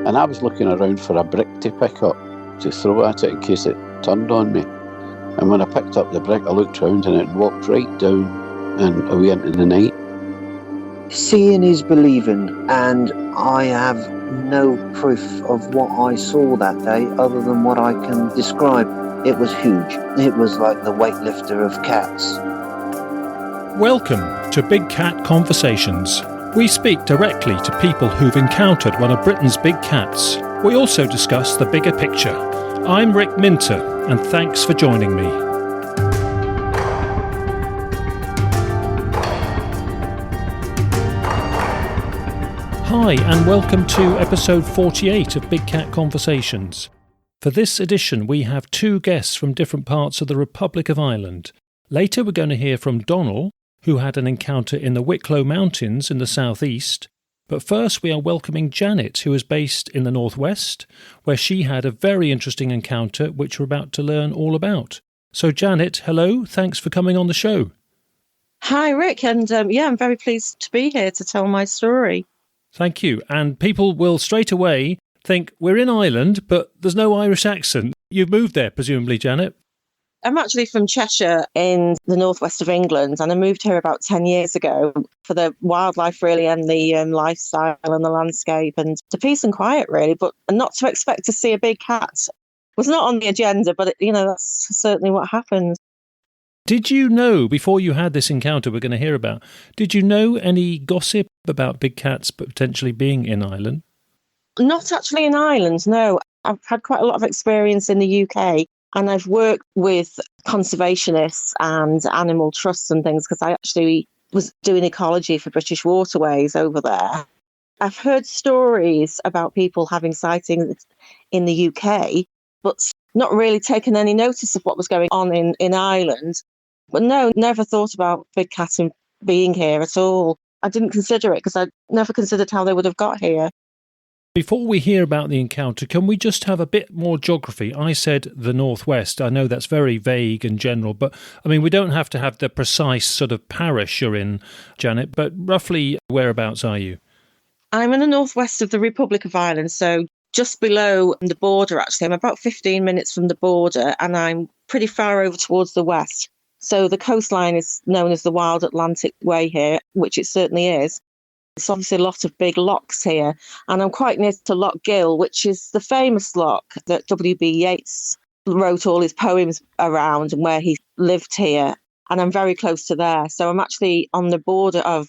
And I was looking around for a brick to pick up, to throw at it in case it turned on me. And when I picked up the brick, I looked round and it walked right down and away into the night. Seeing is believing, and I have no proof of what I saw that day other than what I can describe. It was huge. It was like the weightlifter of cats. Welcome to Big Cat Conversations. We speak directly to people who've encountered one of Britain's big cats. We also discuss the bigger picture. I'm Rick Minter, and thanks for joining me. Hi, and welcome to episode 48 of Big Cat Conversations. For this edition, we have two guests from different parts of the Republic of Ireland. Later, we're going to hear from Donal, who had an encounter in the Wicklow Mountains in the southeast. But first, we are welcoming Janet, who is based in the northwest, where she had a very interesting encounter, which we're about to learn all about. So, Janet, hello. Thanks for coming on the show. Hi, Rick. And I'm very pleased to be here to tell my story. Thank you. And people will straight away think we're in Ireland, but there's no Irish accent. You've moved there, presumably, Janet? I'm actually from Cheshire in the northwest of England, and I moved here about 10 years ago for the wildlife, really, and the lifestyle and the landscape and the peace and quiet, really, but not to expect to see a big cat. Was not on the agenda, but, that's certainly what happened. Did you know, before you had this encounter we're going to hear about, did you know any gossip about big cats potentially being in Ireland? Not actually in Ireland, no. I've had quite a lot of experience in the UK, and I've worked with conservationists and animal trusts and things because I actually was doing ecology for British Waterways over there. I've heard stories about people having sightings in the UK, but not really taken any notice of what was going on in Ireland. But no, never thought about big cats being here at all. I didn't consider it because I never considered how they would have got here. Before we hear about the encounter, can we just have a bit more geography? I said the northwest. I know that's very vague and general, but we don't have to have the precise sort of parish you're in, Janet, but roughly whereabouts are you? I'm in the northwest of the Republic of Ireland, so just below the border, actually. I'm about 15 minutes from the border, and I'm pretty far over towards the west. So the coastline is known as the Wild Atlantic Way here, which it certainly is. It's obviously a lot of big lochs here. And I'm quite near to Loch Gill, which is the famous loch that W.B. Yeats wrote all his poems around and where he lived here. And I'm very close to there. So I'm actually on the border of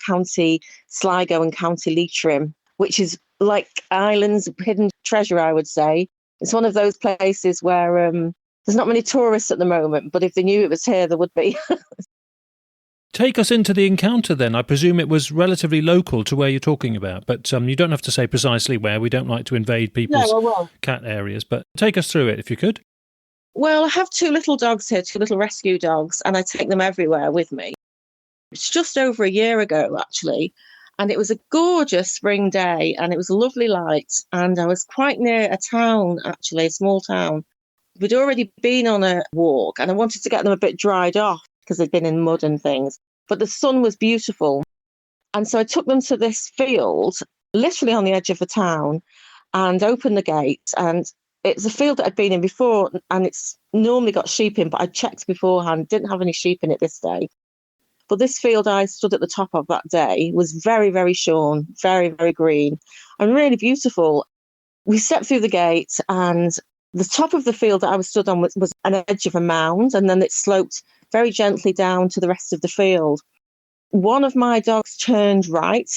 County Sligo and County Leitrim, which is like Ireland's hidden treasure, I would say. It's one of those places where there's not many tourists at the moment, but if they knew it was here, there would be. Take us into the encounter then. I presume it was relatively local to where you're talking about, but you don't have to say precisely where. We don't like to invade people's cat areas, but take us through it if you could. Well, I have two little dogs here, two little rescue dogs, and I take them everywhere with me. It's just over a year ago, actually, and it was a gorgeous spring day, and it was a lovely light, and I was quite near a town, actually, a small town. We'd already been on a walk, and I wanted to get them a bit dried off because they'd been in mud and things. But the sun was beautiful. And so I took them to this field, literally on the edge of the town, and opened the gate. And it's a field that I'd been in before, and it's normally got sheep in, but I checked beforehand, didn't have any sheep in it this day. But this field I stood at the top of that day was very, very shorn, very, very green, and really beautiful. We stepped through the gate, and the top of the field that I was stood on was an edge of a mound, and then it sloped very gently down to the rest of the field. One of my dogs turned right,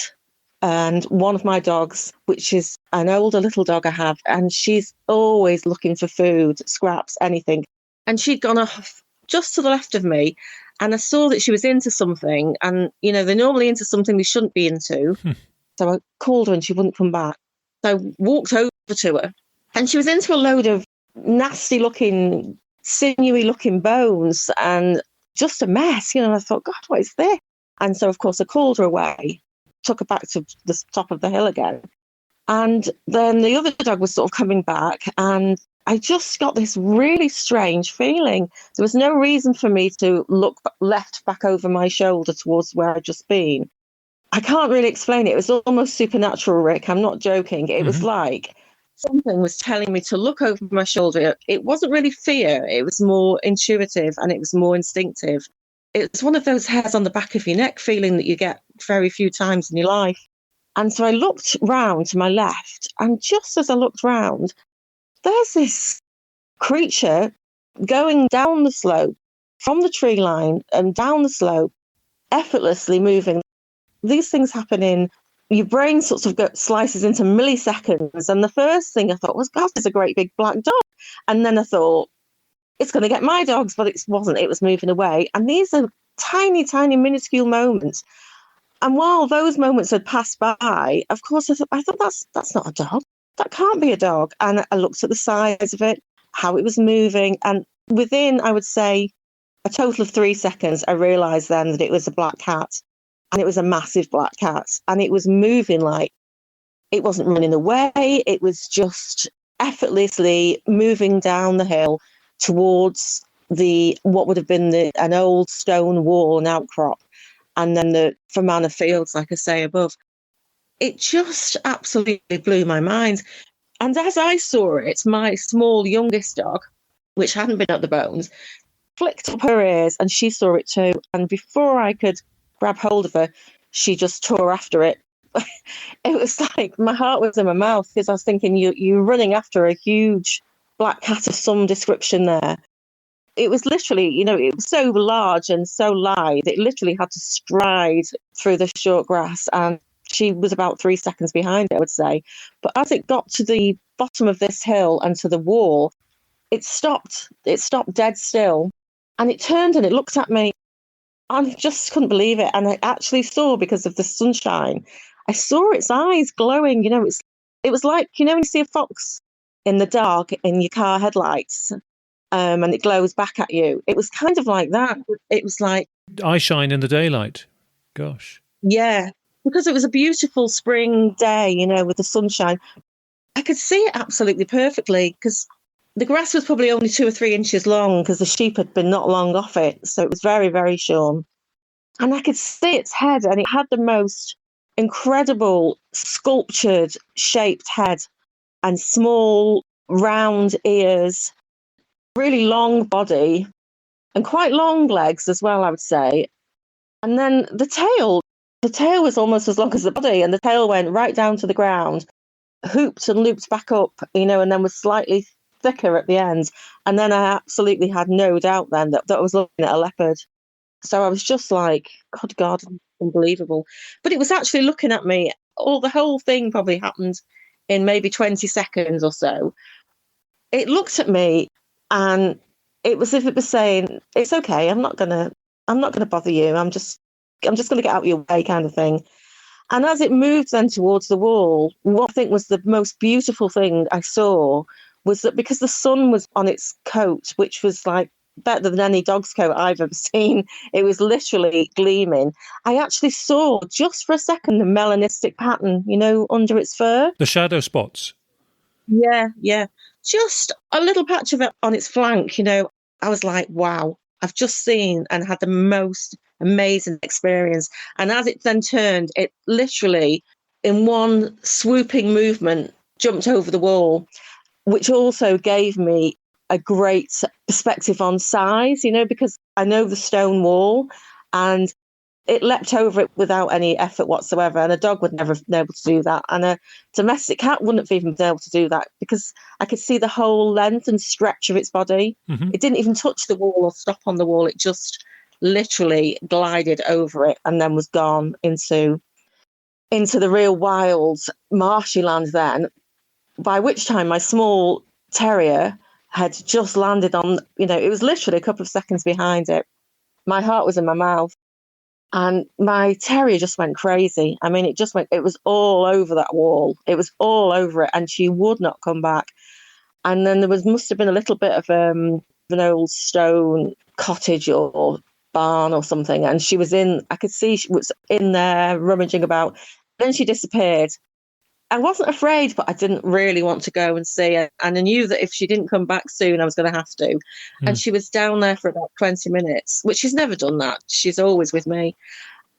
and one of my dogs, which is an older little dog I have, and she's always looking for food, scraps, anything. And she'd gone off just to the left of me, and I saw that she was into something, and, they're normally into something they shouldn't be into. So I called her and she wouldn't come back. So I walked over to her, and she was into a load of nasty-looking, sinewy-looking bones and just a mess. I thought, God, what is this? And so, of course, I called her away, took her back to the top of the hill again. And then the other dog was sort of coming back, and I just got this really strange feeling. There was no reason for me to look left back over my shoulder towards where I'd just been. I can't really explain it. It was almost supernatural, Rick. I'm not joking. It was like something was telling me to look over my shoulder. It wasn't really fear. It was more intuitive and it was more instinctive. It's one of those hairs on the back of your neck feeling that you get very few times in your life. And so I looked round to my left, and just as I looked round, there's this creature going down the slope from the tree line and down the slope, effortlessly moving. These things happen in your brain sort of slices into milliseconds. And the first thing I thought was, God, there's a great big black dog. And then I thought, it's going to get my dogs, but it wasn't. It was moving away. And these are tiny, tiny, minuscule moments. And while those moments had passed by, of course, I thought that's not a dog. That can't be a dog. And I looked at the size of it, how it was moving. And within, I would say, a total of 3 seconds, I realised then that it was a black cat. And it was a massive black cat. And it was moving like it wasn't running away. It was just effortlessly moving down the hill towards what would have been an old stone wall, an outcrop. And then the Fermanagh Fields, like I say, above. It just absolutely blew my mind. And as I saw it, my small youngest dog, which hadn't been at the bones, flicked up her ears and she saw it too. And before I could grab hold of her, she just tore after it. It was like my heart was in my mouth because I was thinking, you're running after a huge black cat of some description there. It was literally, it was so large and so lithe, it literally had to stride through the short grass. And she was about 3 seconds behind it, I would say. But as it got to the bottom of this hill and to the wall, it stopped. It stopped dead still. And it turned and it looked at me. And I just couldn't believe it. And I actually saw, because of the sunshine, I saw its eyes glowing. It was like, when you see a fox in the dark in your car headlights, and it glows back at you. It was kind of like that. It was like eye shine in the daylight. Gosh. Yeah, because it was a beautiful spring day, with the sunshine. I could see it absolutely perfectly because the grass was probably only 2 or 3 inches long because the sheep had been not long off it. So it was very, very shorn. And I could see its head, and it had the most incredible sculptured shaped head and small round ears, really long body and quite long legs as well, I would say. And then the tail was almost as long as the body, and the tail went right down to the ground, hooped and looped back up, and then was slightly thicker at the end. And then I absolutely had no doubt then that I was looking at a leopard. So I was just like, God, unbelievable. But it was actually looking at me. The whole thing probably happened in maybe 20 seconds or so. It looked at me, and it was as if it was saying, "It's okay. I'm not gonna bother you. I'm just gonna get out of your way," kind of thing. And as it moved then towards the wall, what I think was the most beautiful thing I saw was that because the sun was on its coat, which was like better than any dog's coat I've ever seen, it was literally gleaming. I actually saw just for a second the melanistic pattern, under its fur. The shadow spots. Yeah. Just a little patch of it on its flank, I was like, wow, I've just seen and had the most amazing experience. And as it then turned, it literally, in one swooping movement, jumped over the wall, which also gave me a great perspective on size, because I know the stone wall, and it leapt over it without any effort whatsoever. And a dog would never have been able to do that. And a domestic cat wouldn't have even been able to do that because I could see the whole length and stretch of its body. Mm-hmm. It didn't even touch the wall or stop on the wall. It just literally glided over it and then was gone into the real wild, marshy land then, by which time my small terrier had just landed on, it was literally a couple of seconds behind it. My heart was in my mouth. And my terrier just went crazy. I mean, it was all over that wall. It was all over it, and she would not come back. And then there must have been a little bit of an old stone cottage or barn or something. And I could see she was in there rummaging about. Then she disappeared. I wasn't afraid, but I didn't really want to go and see her. And I knew that if she didn't come back soon, I was going to have to. And she was down there for about 20 minutes, which she's never done that. She's always with me.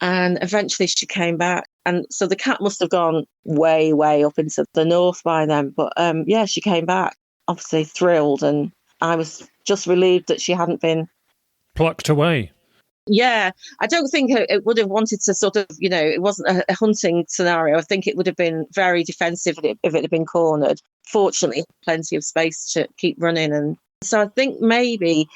And eventually she came back. And so the cat must have gone way, way up into the north by then. But yeah, she came back, obviously thrilled. And I was just relieved that she hadn't been plucked away. Yeah, I don't think it would have wanted to sort of, it wasn't a hunting scenario. I think it would have been very defensive if it had been cornered. Fortunately, plenty of space to keep running. And so I think maybe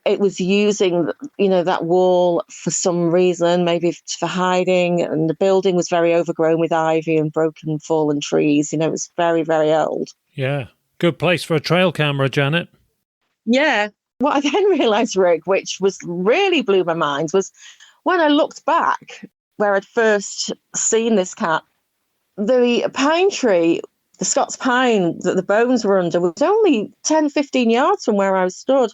it was using, that wall for some reason, maybe for hiding. And the building was very overgrown with ivy and broken fallen trees. It was very, very old. Yeah. Good place for a trail camera, Janet. Yeah. What I then realised, Rick, which really blew my mind, was when I looked back where I'd first seen this cat, the pine tree, the Scots pine that the bones were under, was only 10, 15 yards from where I was stood.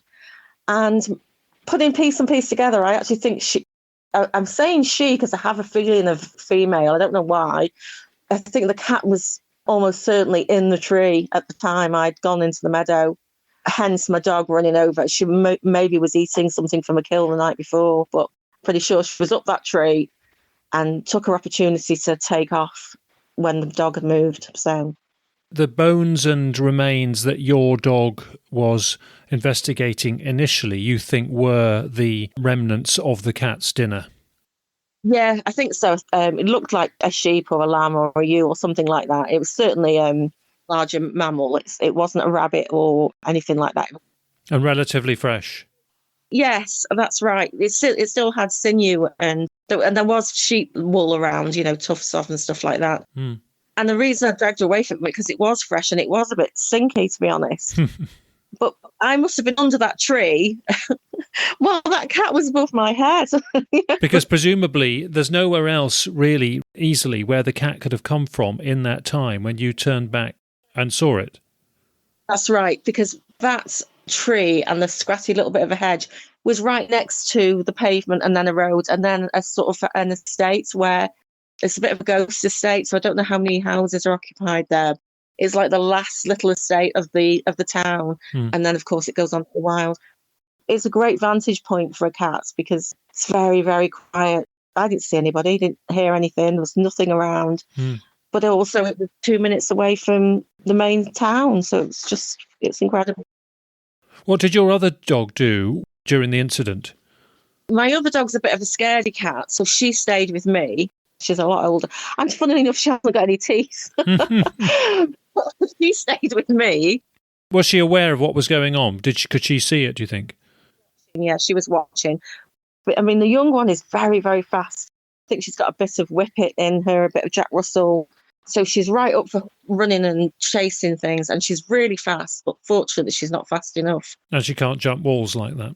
And putting piece and piece together, I actually think I'm saying she because I have a feeling of female. I don't know why. I think the cat was almost certainly in the tree at the time I'd gone into the meadow. Hence my dog running over. She maybe was eating something from a kill the night before, but pretty sure she was up that tree and took her opportunity to take off when the dog had moved. So the bones and remains that your dog was investigating initially, you think were the remnants of the cat's dinner? Yeah, I think so. It looked like a sheep or a lamb or a ewe or something like that. It was certainly larger mammal. It wasn't a rabbit or anything like that. And relatively fresh. Yes, that's right. It still had sinew and there was sheep wool around, tufts off and stuff like that. Mm. And the reason I dragged away from it because it was fresh and it was a bit stinky, to be honest. But I must have been under that tree while that cat was above my head. Because presumably there's nowhere else really easily where the cat could have come from in that time when you turned back and saw it. That's right, because that tree and the scratty little bit of a hedge was right next to the pavement and then a road and then a sort of an estate where it's a bit of a ghost estate. So I don't know how many houses are occupied there. It's like the last little estate of the town. And then, of course, it goes on to the wild. It's a great vantage point for a cat because it's very, very quiet. I didn't see anybody, didn't hear anything. There was nothing around. But also it was 2 minutes away from the main town. So it's incredible. What did your other dog do during the incident? My other dog's a bit of a scaredy cat, so she stayed with me. She's a lot older. And funnily enough, she hasn't got any teeth. She stayed with me. Was she aware of what was going on? Could she see it, do you think? Yeah, she was watching. But I mean, the young one is very, very fast. I think she's got a bit of whippet in her, a bit of Jack Russell. So she's right up for running and chasing things, and she's really fast. But fortunately, she's not fast enough. And she can't jump walls like that?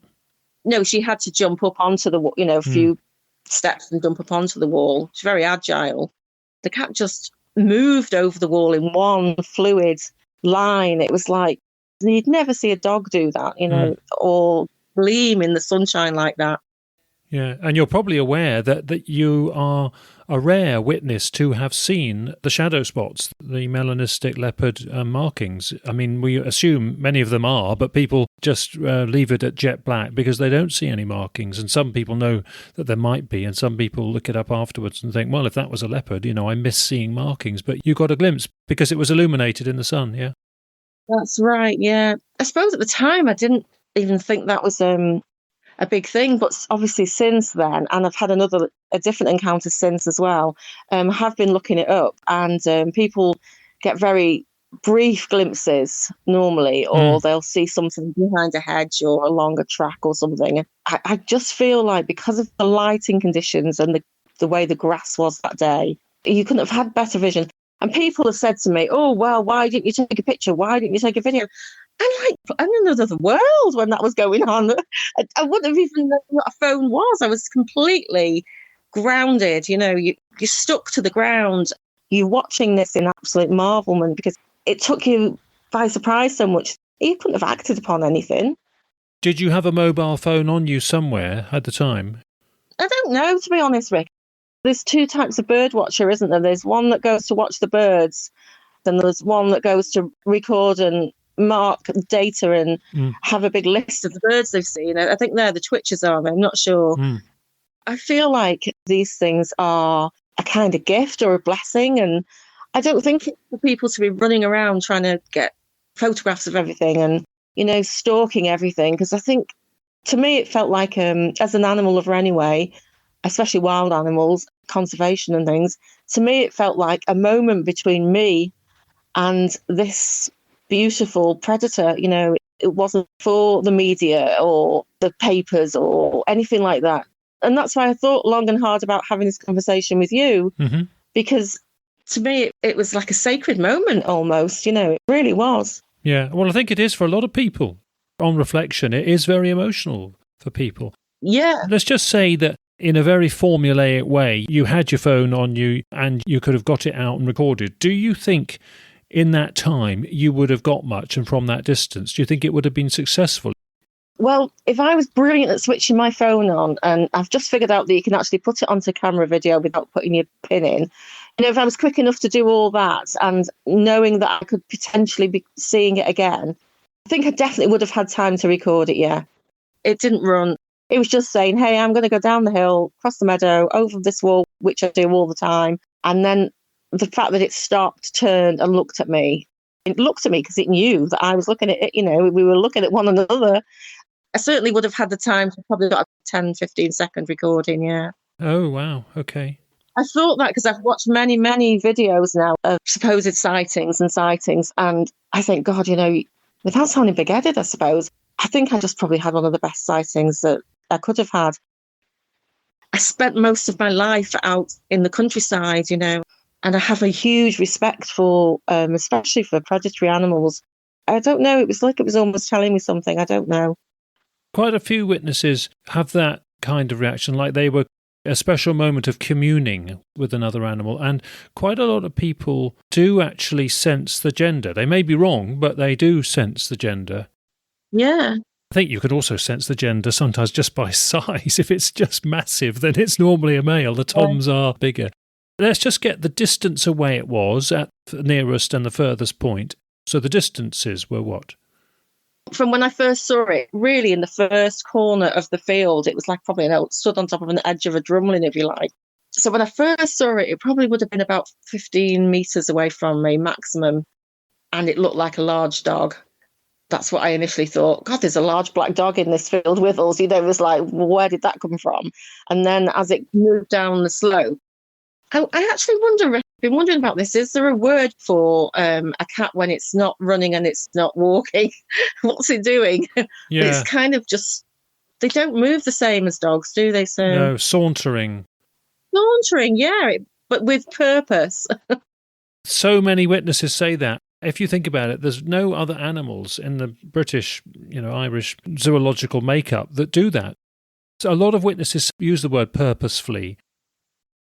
No, she had to jump up onto the, a few steps and jump up onto the wall. She's very agile. The cat just moved over the wall in one fluid line. It was like you'd never see a dog do that, or gleam in the sunshine like that. Yeah, and you're probably aware that you are a rare witness to have seen the shadow spots, the melanistic leopard markings. I mean, we assume many of them are, but people just leave it at jet black because they don't see any markings. And some people know that there might be, and some people look it up afterwards and think, well, if that was a leopard, I miss seeing markings. But you got a glimpse because it was illuminated in the sun, yeah? That's right, yeah. I suppose at the time I didn't even think that was a big thing, but obviously since then, and I've had a different encounter since as well, have been looking it up, and people get very brief glimpses normally, or they'll see something behind a hedge or along a track or something. I just feel like because of the lighting conditions and the way the grass was that day, you couldn't have had better vision. And people have said to me, oh, well, why didn't you take a picture? Why didn't you take a video? I'm in another world when that was going on. I wouldn't have even known what a phone was. I was completely grounded. You're stuck to the ground. You're watching this in absolute marvelment because it took you by surprise so much. You couldn't have acted upon anything. Did you have a mobile phone on you somewhere at the time? I don't know, to be honest, Rick. There's two types of bird watcher, isn't there? There's one that goes to watch the birds, then there's one that goes to record and mark data and have a big list of the birds they've seen. I think they're the twitchers, are they? I'm not sure. I feel like these things are a kind of gift or a blessing. And I don't think it's for people to be running around trying to get photographs of everything and, stalking everything. Because I think, to me, it felt like, as an animal lover anyway, especially wild animals, conservation and things, to me, it felt like a moment between me and this beautiful predator. It wasn't for the media or the papers or anything like that. And that's why I thought long and hard about having this conversation with you, because to me, it was like a sacred moment almost, it really was. Yeah, well, I think it is for a lot of people. On reflection, it is very emotional for people. Yeah. Let's just say that in a very formulaic way, you had your phone on you and you could have got it out and recorded. Do you think in that time you would have got much, and from that distance, do you think it would have been successful? Well, if I was brilliant at switching my phone on, and I've just figured out that you can actually put it onto camera video without putting your pin in, if I was quick enough to do all that and knowing that I could potentially be seeing it again, I think I definitely would have had time to record it, yeah. It didn't run. It was just saying, hey, I'm going to go down the hill, across the meadow, over this wall, which I do all the time. And then the fact that it stopped, turned and looked at me. It looked at me because it knew that I was looking at it, we were looking at one another. I certainly would have had the time to probably got a 10, 15-second recording, yeah. Oh, wow, okay. I thought that because I've watched many, many videos now of supposed sightings, and I think, God, without sounding big-headed, I suppose, I think I just probably had one of the best sightings that I could have had. I spent most of my life out in the countryside, and I have a huge respect for, especially for predatory animals. I don't know, it was like it was almost telling me something, I don't know. Quite a few witnesses have that kind of reaction, like they were a special moment of communing with another animal. And quite a lot of people do actually sense the gender. They may be wrong, but they do sense the gender. Yeah. I think you could also sense the gender sometimes just by size. If it's just massive, then it's normally a male. The toms are bigger. Let's just get the distance away it was at the nearest and the furthest point. So the distances were what? From when I first saw it, really in the first corner of the field, it was like probably stood on top of an edge of a drumlin, if you like. So when I first saw it, it probably would have been about 15 metres away from me, maximum. And it looked like a large dog. That's what I initially thought. God, there's a large black dog in this field with us. It was like, where did that come from? And then as it moved down the slope, I actually wonder, I've been wondering about this. Is there a word for a cat when it's not running and it's not walking? What's it doing? Yeah. It's kind of just, they don't move the same as dogs, do they? So no, sauntering. Sauntering, yeah, but with purpose. So many witnesses say that. If you think about it, there's no other animals in the British, Irish zoological makeup that do that. So a lot of witnesses use the word purposefully.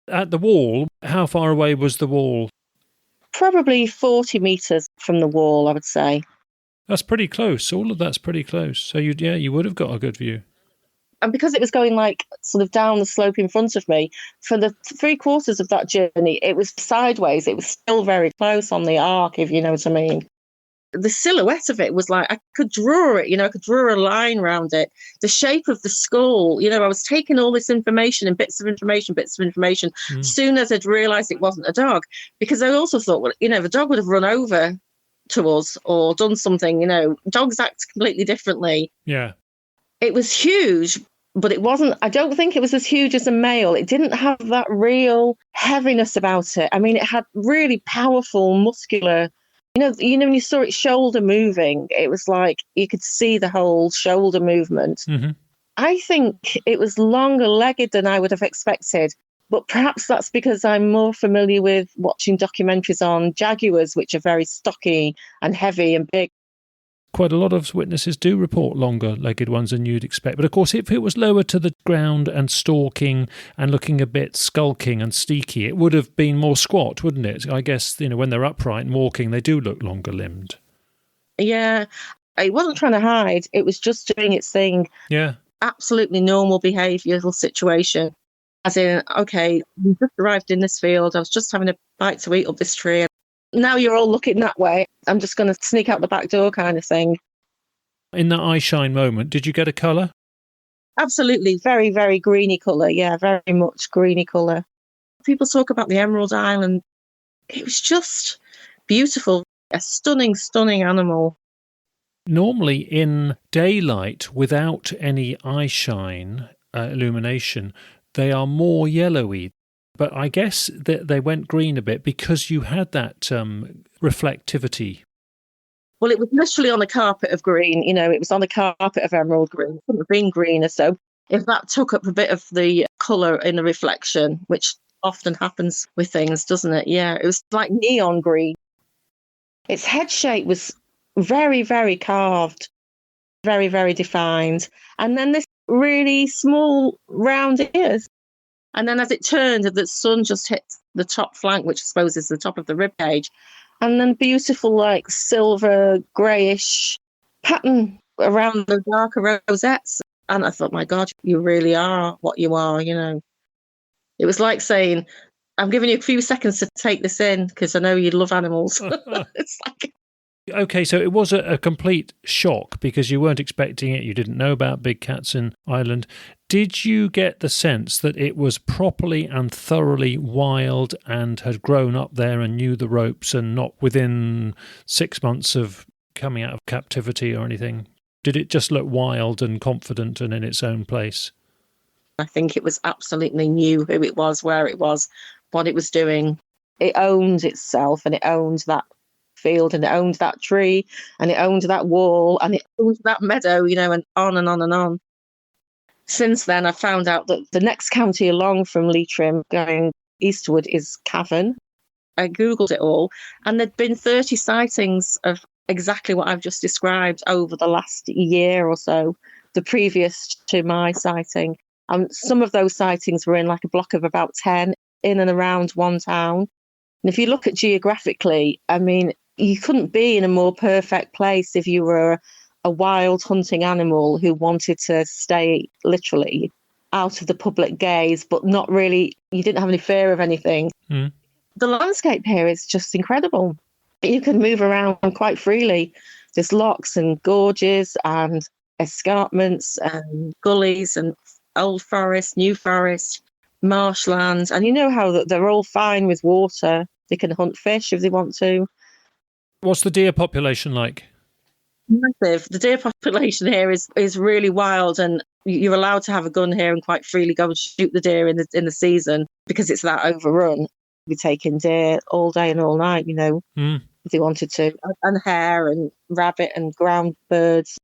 At the wall, how far away was the wall? Probably 40 metres from the wall, I would say. That's pretty close. All of that's pretty close. So you would have got a good view. And because it was going like sort of down the slope in front of me, for the 3/4 of that journey, it was sideways. It was still very close on the arc, if you know what I mean. The silhouette of it was like, I could draw it, I could draw a line around it. The shape of the skull, I was taking all this information and bits of information. As soon as I'd realised it wasn't a dog. Because I also thought, well, the dog would have run over to us or done something, dogs act completely differently. Yeah. It was huge, but it wasn't, I don't think it was as huge as a male. It didn't have that real heaviness about it. I mean, it had really powerful, muscular, when you saw its shoulder moving, it was like you could see the whole shoulder movement. Mm-hmm. I think it was longer legged than I would have expected, but perhaps that's because I'm more familiar with watching documentaries on jaguars, which are very stocky and heavy and big. Quite a lot of witnesses do report longer-legged ones than you'd expect. But of course, if it was lower to the ground and stalking and looking a bit skulking and steaky, it would have been more squat, wouldn't it? I guess, when they're upright and walking, they do look longer-limbed. Yeah, it wasn't trying to hide. It was just doing its thing. Yeah. Absolutely normal behavioural situation. As in, okay, we just arrived in this field. I was just having a bite to eat up this tree. Now you're all looking that way. I'm just going to sneak out the back door kind of thing. In that eye shine moment, did you get a colour? Absolutely. Very, very greeny colour. Yeah, very much greeny colour. People talk about the Emerald Island. It was just beautiful. A stunning, stunning animal. Normally in daylight, without any eye shine, illumination, they are more yellowy. But I guess that they went green a bit because you had that reflectivity. Well, it was literally on a carpet of green. It was on a carpet of emerald green. It couldn't have been greener. So if that took up a bit of the colour in the reflection, which often happens with things, doesn't it? Yeah, it was like neon green. Its head shape was very, very carved, very, very defined. And then this really small round ears. And then as it turned, the sun just hit the top flank, which I suppose is the top of the rib cage. And then beautiful, like silver, greyish pattern around the darker rosettes. And I thought, my God, you really are what you are, It was like saying, I'm giving you a few seconds to take this in because I know you love animals. It's like... Okay, so it was a complete shock because you weren't expecting it. You didn't know about big cats in Ireland. Did you get the sense that it was properly and thoroughly wild and had grown up there and knew the ropes and not within 6 months of coming out of captivity or anything? Did it just look wild and confident and in its own place? I think it was absolutely knew who it was, where it was, what it was doing. It owned itself and it owned that field and it owned that tree and it owned that wall and it owned that meadow, and on and on and on. Since then, I found out that the next county along from Leitrim, going eastward, is Cavan. I Googled it all, and there'd been 30 sightings of exactly what I've just described over the last year or so, the previous to my sighting. And some of those sightings were in like a block of about 10 in and around one town. And if you look at geographically, I mean, you couldn't be in a more perfect place if you were a wild hunting animal who wanted to stay literally out of the public gaze, but not really, you didn't have any fear of anything. Mm. The landscape here is just incredible. You can move around quite freely. There's lochs and gorges and escarpments and gullies and old forest, new forest, marshlands. And you know how they're all fine with water. They can hunt fish if they want to. What's the deer population like? Massive. The deer population here is really wild, and you're allowed to have a gun here and quite freely go and shoot the deer in the season because it's that overrun. We're taking deer all day and all night, if they wanted to, and hare and rabbit and ground birds.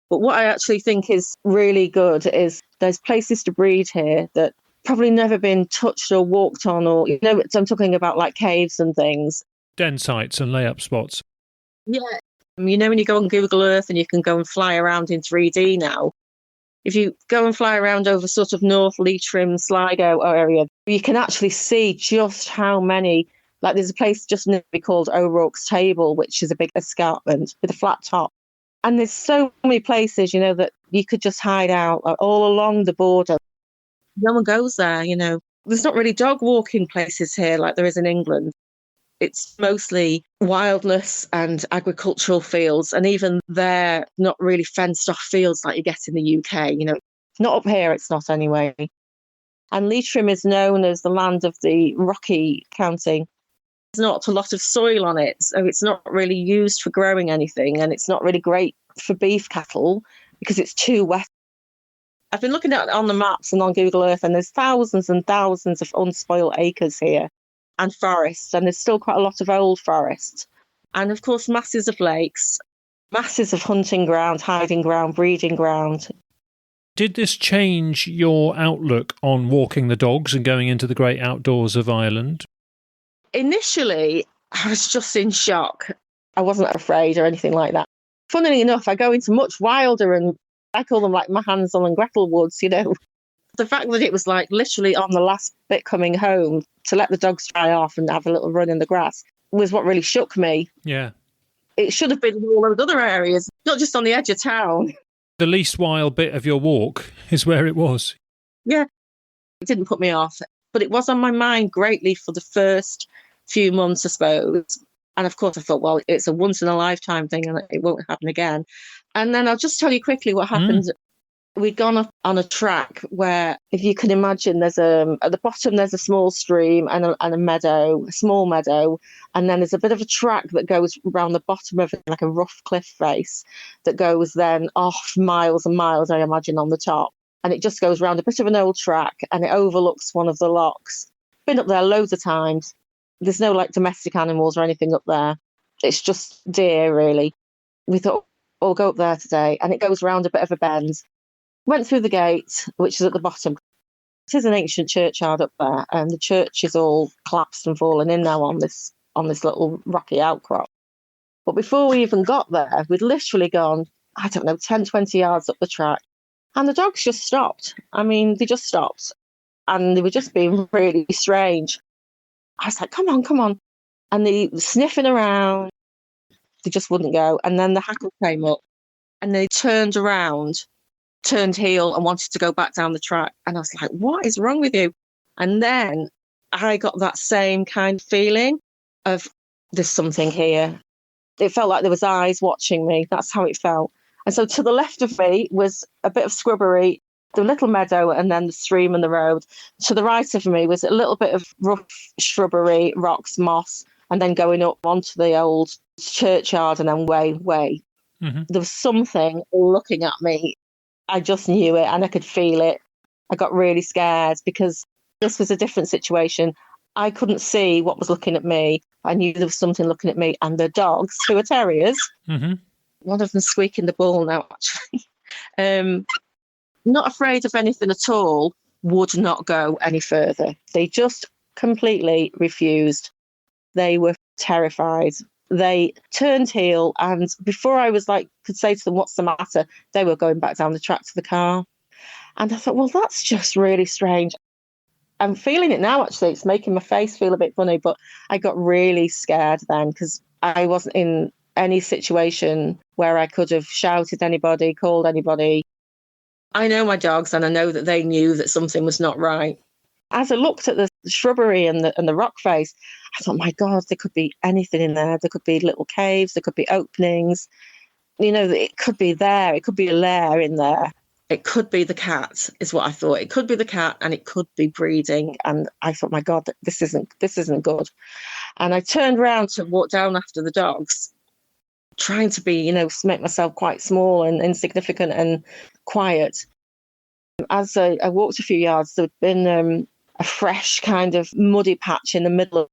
But what I actually think is really good is there's places to breed here that probably never been touched or walked on, or I'm talking about like caves and things. Den sites and lay-up spots. Yeah. When you go on Google Earth and you can go and fly around in 3D now, if you go and fly around over sort of North Leitrim, Sligo area, you can actually see just how many, like there's a place just near me called O'Rourke's Table, which is a big escarpment with a flat top. And there's so many places, that you could just hide out all along the border. No one goes there, There's not really dog walking places here like there is in England. It's mostly wildness and agricultural fields. And even they're not really fenced off fields like you get in the UK. Not up here, it's not anyway. And Leitrim is known as the land of the rocky county. There's not a lot of soil on it, so it's not really used for growing anything. And it's not really great for beef cattle because it's too wet. I've been looking at it on the maps and on Google Earth, and there's thousands and thousands of unspoiled acres here. And forests, and there's still quite a lot of old forests. And of course, masses of lakes, masses of hunting ground, hiding ground, breeding ground. Did this change your outlook on walking the dogs and going into the great outdoors of Ireland? Initially, I was just in shock. I wasn't afraid or anything like that. Funnily enough, I go into much wilder, and I call them like my Hansel and Gretel woods, The fact that it was like literally on the last bit coming home to let the dogs dry off and have a little run in the grass was what really shook me. Yeah. It should have been in all those other areas, not just on the edge of town. The least wild bit of your walk is where it was. Yeah. It didn't put me off, but it was on my mind greatly for the first few months, I suppose. And of course I thought, well, it's a once in a lifetime thing and it won't happen again. And then I'll just tell you quickly what happened. We'd gone up on a track where, if you can imagine, there's at the bottom there's a small stream and a meadow, a small meadow, and then there's a bit of a track that goes around the bottom of it, like a rough cliff face, that goes then off miles and miles, I imagine, on the top. And it just goes round a bit of an old track, and it overlooks one of the locks. Been up there loads of times. There's no like domestic animals or anything up there. It's just deer, really. We thought, we'll go up there today, and it goes round a bit of a bend. Went through the gate, which is at the bottom. It is an ancient churchyard up there, and the church is all collapsed and fallen in now on this little rocky outcrop. But before we even got there, we'd literally gone, I don't know, 10, 20 yards up the track, and the dogs just stopped. I mean, they just stopped, and they were just being really strange. I was like, come on, come on. And they were sniffing around. They just wouldn't go. And then the hackle came up, and they turned around, turned heel and wanted to go back down the track. And I was like, what is wrong with you? And then I got that same kind of feeling of there's something here. It felt like there was eyes watching me. That's how it felt. And so to the left of me was a bit of scrubbery, the little meadow and then the stream and the road. To the right of me was a little bit of rough shrubbery, rocks, moss, and then going up onto the old churchyard and then way. Mm-hmm. There was something looking at me. I just knew it and I could feel it. I got really scared because this was a different situation. I couldn't see what was looking at me. I knew there was something looking at me, and the dogs, who are terriers, mm-hmm. One of them squeaking the ball now, actually, not afraid of anything at all, would not go any further. They just completely refused. They were terrified. They turned heel, and before I was like, could say to them, what's the matter? They were going back down the track to the car. And I thought, well, that's just really strange. I'm feeling it now, actually. It's making my face feel a bit funny, but I got really scared then because I wasn't in any situation where I could have shouted anybody, called anybody. I know my dogs, and I know that they knew that something was not right. As I looked at the shrubbery and the rock face, I thought, my God, there could be anything in there. There could be little caves, there could be openings. You know, it could be there. It could be a lair in there. It could be the cat, is what I thought. It could be the cat, and it could be breeding. And I thought, my God, this isn't good. And I turned around to walk down after the dogs, trying to be, you know, make myself quite small and insignificant and quiet. As I walked a few yards, there'd been a fresh kind of muddy patch in the middle.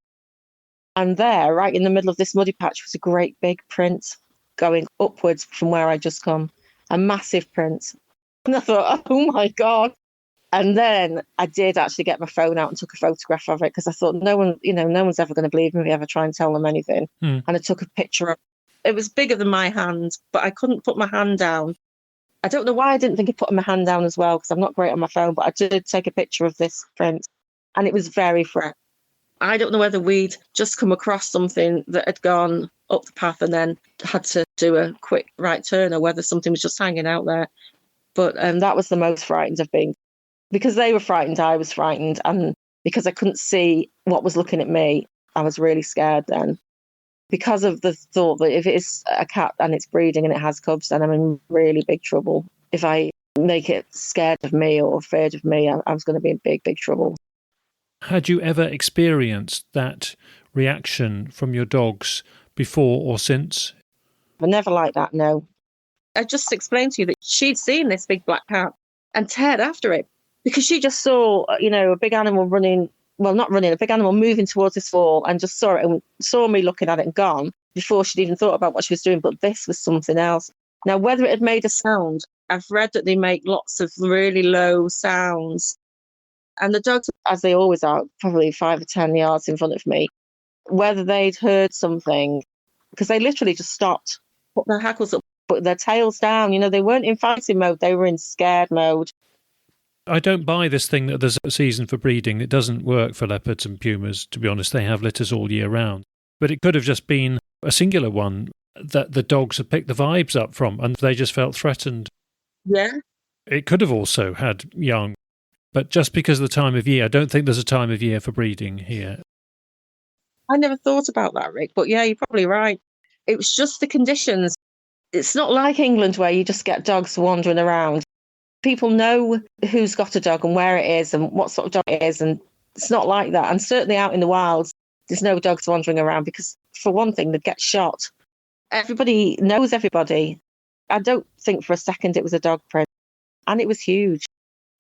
And there, right in the middle of this muddy patch, was a great big print going upwards from where I'd just come. A massive print. And I thought, oh my God. And then I did actually get my phone out and took a photograph of it because I thought no one's ever going to believe me if I ever try and tell them anything. And I took a picture of it. It was bigger than my hand, but I couldn't put my hand down. I don't know why I didn't think of putting my hand down as well because I'm not great on my phone, but I did take a picture of this print and it was very fresh. I don't know whether we'd just come across something that had gone up the path and then had to do a quick right turn, or whether something was just hanging out there. But that was the most frightened I've been. Because they were frightened, I was frightened. And because I couldn't see what was looking at me, I was really scared then. Because of the thought that if it is a cat and it's breeding and it has cubs, then I'm in really big trouble. If I make it scared of me or afraid of me, I was going to be in big, big trouble. Had you ever experienced that reaction from your dogs before or since? I never like that, no. I just explained to you that she'd seen this big black cat and teared after it because she just saw, a big animal a big animal moving towards this wall and just saw it and saw me looking at it and gone before she'd even thought about what she was doing. But this was something else. Now, whether it had made a sound, I've read that they make lots of really low sounds. And the dogs, as they always are, probably 5 or 10 yards in front of me, whether they'd heard something, because they literally just stopped, put their hackles up, put their tails down. They weren't in fighting mode, they were in scared mode. I don't buy this thing that there's a season for breeding. It doesn't work for leopards and pumas, to be honest. They have litters all year round. But it could have just been a singular one that the dogs had picked the vibes up from and they just felt threatened. Yeah. It could have also had young. But just because of the time of year, I don't think there's a time of year for breeding here. I never thought about that, Rick. But yeah, you're probably right. It was just the conditions. It's not like England where you just get dogs wandering around. people know who's got a dog and where it is and what sort of dog it is. And it's not like that. And certainly out in the wilds, there's no dogs wandering around because, for one thing, they'd get shot. Everybody knows everybody. I don't think for a second it was a dog print. And it was huge.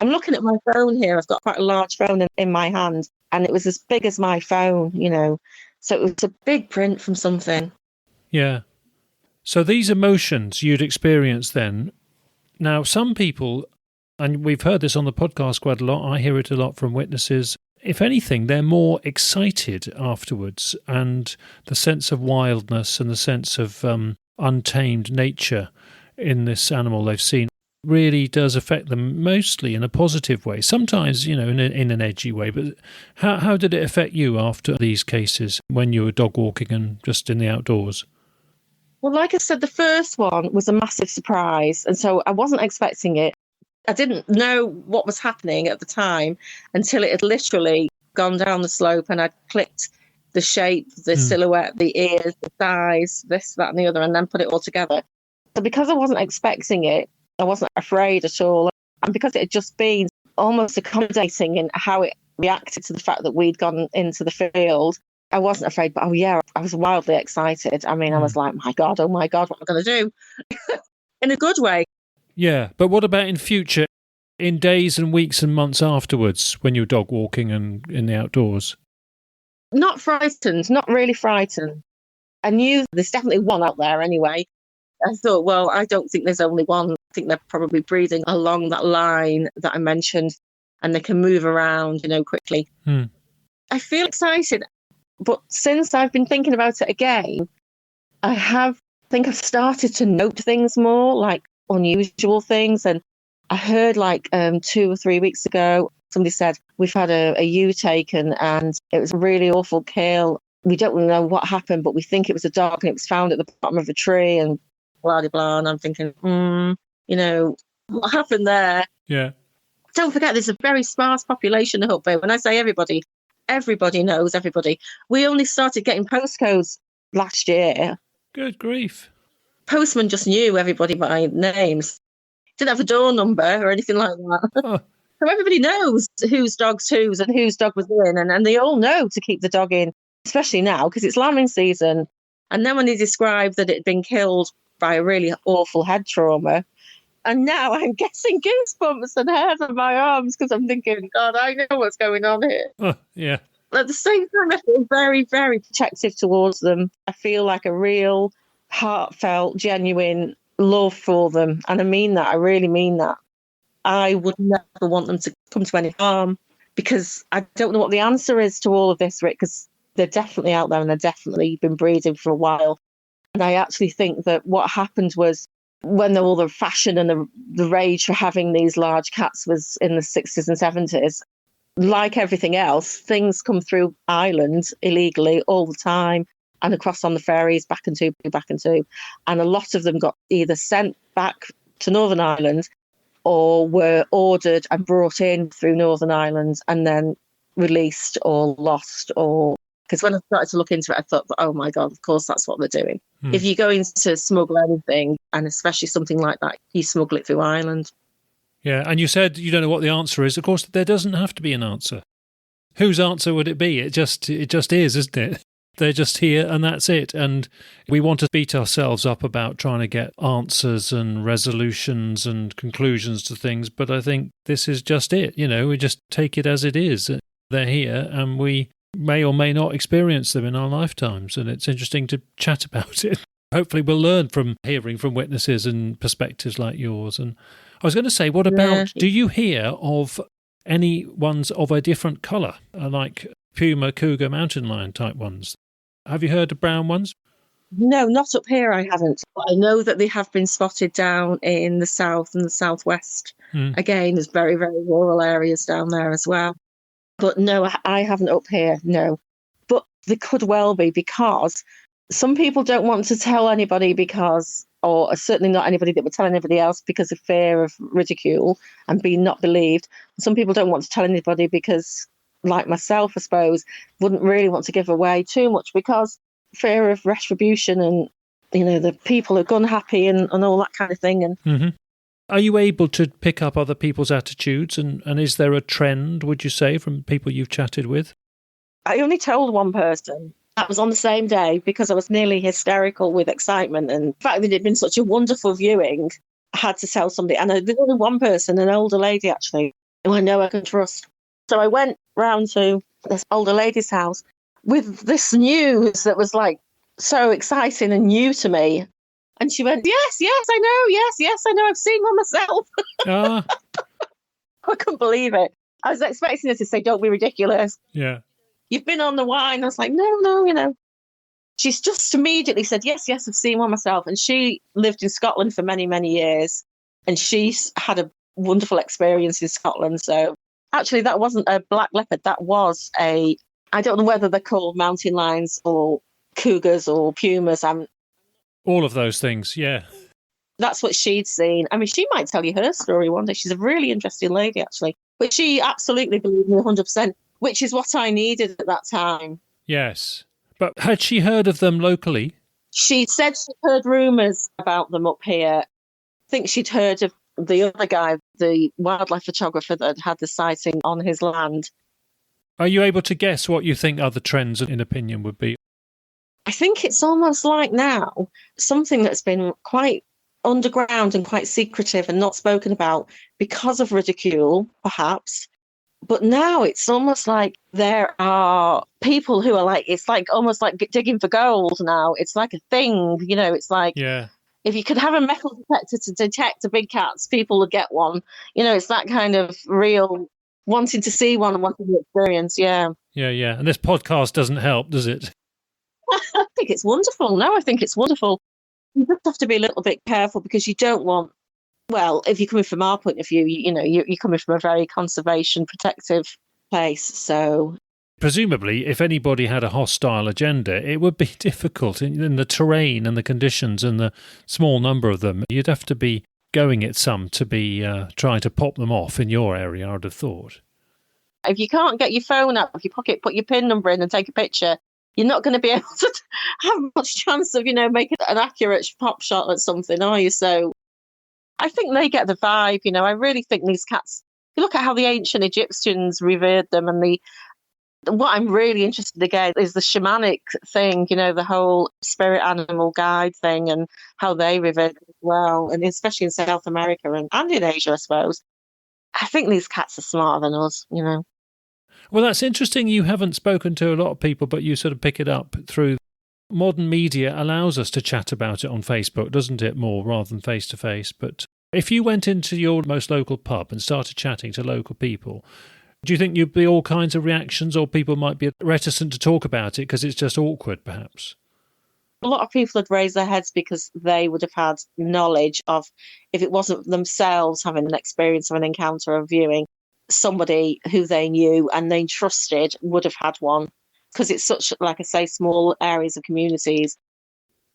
I'm looking at my phone here. I've got quite a large phone in my hand. And it was as big as my phone, you know. So it was a big print from something. Yeah. So these emotions you'd experienced then, now some people, and we've heard this on the podcast quite a lot, I hear it a lot from witnesses, if anything, they're more excited afterwards, and the sense of wildness and the sense of untamed nature in this animal they've seen really does affect them, mostly in a positive way, sometimes, you know, in an edgy way. But how did it affect you after these cases when you were dog walking and just in the outdoors? Well, like I said, the first one was a massive surprise, and so I wasn't expecting it. I didn't know what was happening at the time until it had literally gone down the slope and I'd clicked the shape, the silhouette, the ears, the size, this, that and the other, and then put it all together. So because I wasn't expecting it, I wasn't afraid at all. And because it had just been almost accommodating in how it reacted to the fact that we'd gone into the field, I wasn't afraid. But, I was wildly excited. I mean, I was like, oh my God, what am I going to do? In a good way. Yeah, but what about in future, in days and weeks and months afterwards, when you're dog walking and in the outdoors? Not frightened, not really frightened. I knew there's definitely one out there anyway. I thought, well, I don't think there's only one. I think they're probably breeding along that line that I mentioned, and they can move around, you know, quickly. I feel excited, but since I've been thinking about it again, I think I've started to note things more, like unusual things. And I heard 2 or 3 weeks ago, somebody said, we've had a ewe taken and it was a really awful kill. We don't know what happened, but we think it was a dog and it was found at the bottom of a tree and blah, blah, blah. And I'm thinking, you know, what happened there? Yeah. Don't forget, there's a very sparse population up there. When I say everybody knows everybody. We only started getting postcodes last year. Good grief. Postman just knew everybody by names. Didn't have a door number or anything like that. Oh. So everybody knows whose dog's whose and whose dog was in. And they all know to keep the dog in, especially now because it's lambing season. And then when they described that it had been killed by a really awful head trauma, and now I'm getting goosebumps and hairs on my arms because I'm thinking, God, I know what's going on here. Oh, yeah. At the same time, I feel very, very protective towards them. I feel like a real heartfelt, genuine love for them. And I mean that. I really mean that. I would never want them to come to any harm because I don't know what the answer is to all of this, Rick, because they're definitely out there and they've definitely been breeding for a while. And I actually think that what happened was when all the fashion and the rage for having these large cats was in the 60s and 70s, like everything else, things come through Ireland illegally all the time and across on the ferries, back and two. And a lot of them got either sent back to Northern Ireland or were ordered and brought in through Northern Ireland and then released or lost. Or because when I started to look into it, I thought, oh my God, of course that's what they're doing. If you're going to smuggle anything, and especially something like that, you smuggle it through Ireland. Yeah, and you said you don't know what the answer is. Of course, there doesn't have to be an answer. Whose answer would it be? It just is, isn't it? They're just here and that's it. And we want to beat ourselves up about trying to get answers and resolutions and conclusions to things. But I think this is just it. You know, we just take it as it is. They're here and we may or may not experience them in our lifetimes. And it's interesting to chat about it. Hopefully we'll learn from hearing from witnesses and perspectives like yours. And I was going to say, what about, do you hear of any ones of a different colour, like puma, cougar, mountain lion type ones? Have you heard of brown ones? No, not up here, I haven't. I know that they have been spotted down in the south and the southwest. Again, there's very, very rural areas down there as well. But no, I haven't up here, no. But they could well be, because some people don't want to tell anybody because, or certainly not anybody that would tell anybody else because of fear of ridicule and being not believed. Some people don't want to tell anybody because, like myself, I suppose, wouldn't really want to give away too much because fear of retribution and, you know, the people are gun happy and all that kind of thing. And Are you able to pick up other people's attitudes, and is there a trend, would you say, from people you've chatted with? I only told one person. That was on the same day because I was nearly hysterical with excitement. And the fact that it had been such a wonderful viewing, I had to tell somebody. And there's only one person, an older lady actually, who I know I can trust. So I went round to this older lady's house with this news that was like so exciting and new to me. And she went, yes, I know, yes, I know, I've seen one myself. Ah. I couldn't believe it. I was expecting her to say, don't be ridiculous. Yeah. You've been on the wine. I was like, no. She's just immediately said, yes, I've seen one myself. And she lived in Scotland for many, many years. And she's had a wonderful experience in Scotland. So actually, that wasn't a black leopard. That was I don't know whether they're called mountain lions or cougars or pumas. All of those things, yeah. That's what she'd seen. I mean, she might tell you her story one day. She's a really interesting lady, actually. But she absolutely believed me 100%, which is what I needed at that time. Yes. But had she heard of them locally? She said she'd heard rumours about them up here. I think she'd heard of the other guy, the wildlife photographer that had the sighting on his land. Are you able to guess what you think other trends in opinion would be? I think it's almost like now something that's been quite underground and quite secretive and not spoken about because of ridicule, perhaps. But now it's almost like there are people who are like, it's like almost like digging for gold now. It's like a thing, it's like, yeah. If you could have a metal detector to detect the big cats, people would get one. It's that kind of real wanting to see one and wanting to experience, yeah. Yeah. And this podcast doesn't help, does it? I think it's wonderful. No, I think it's wonderful. You just have to be a little bit careful because you don't want, well, if you're coming from our point of view, you're coming from a very conservation protective place. So presumably, if anybody had a hostile agenda, it would be difficult in the terrain and the conditions and the small number of them. You'd have to be going at some to be trying to pop them off in your area, I would have thought. If you can't get your phone out of your pocket, put your PIN number in and take a picture, you're not going to be able to have much chance of, making an accurate pop shot at something, are you? So I think they get the vibe, I really think these cats, you look at how the ancient Egyptians revered them, and what I'm really interested again is the shamanic thing, the whole spirit animal guide thing and how they revered it as well, and especially in South America and in Asia, I suppose. I think these cats are smarter than us, Well, that's interesting. You haven't spoken to a lot of people, but you sort of pick it up through modern media allows us to chat about it on Facebook, doesn't it, more rather than face-to-face? But if you went into your most local pub and started chatting to local people, do you think you'd be all kinds of reactions, or people might be reticent to talk about it because it's just awkward, perhaps? A lot of people had raised their heads because they would have had knowledge of, if it wasn't themselves having an experience of an encounter or viewing, somebody who they knew and they trusted would have had one, because it's such, like I say, small areas of communities.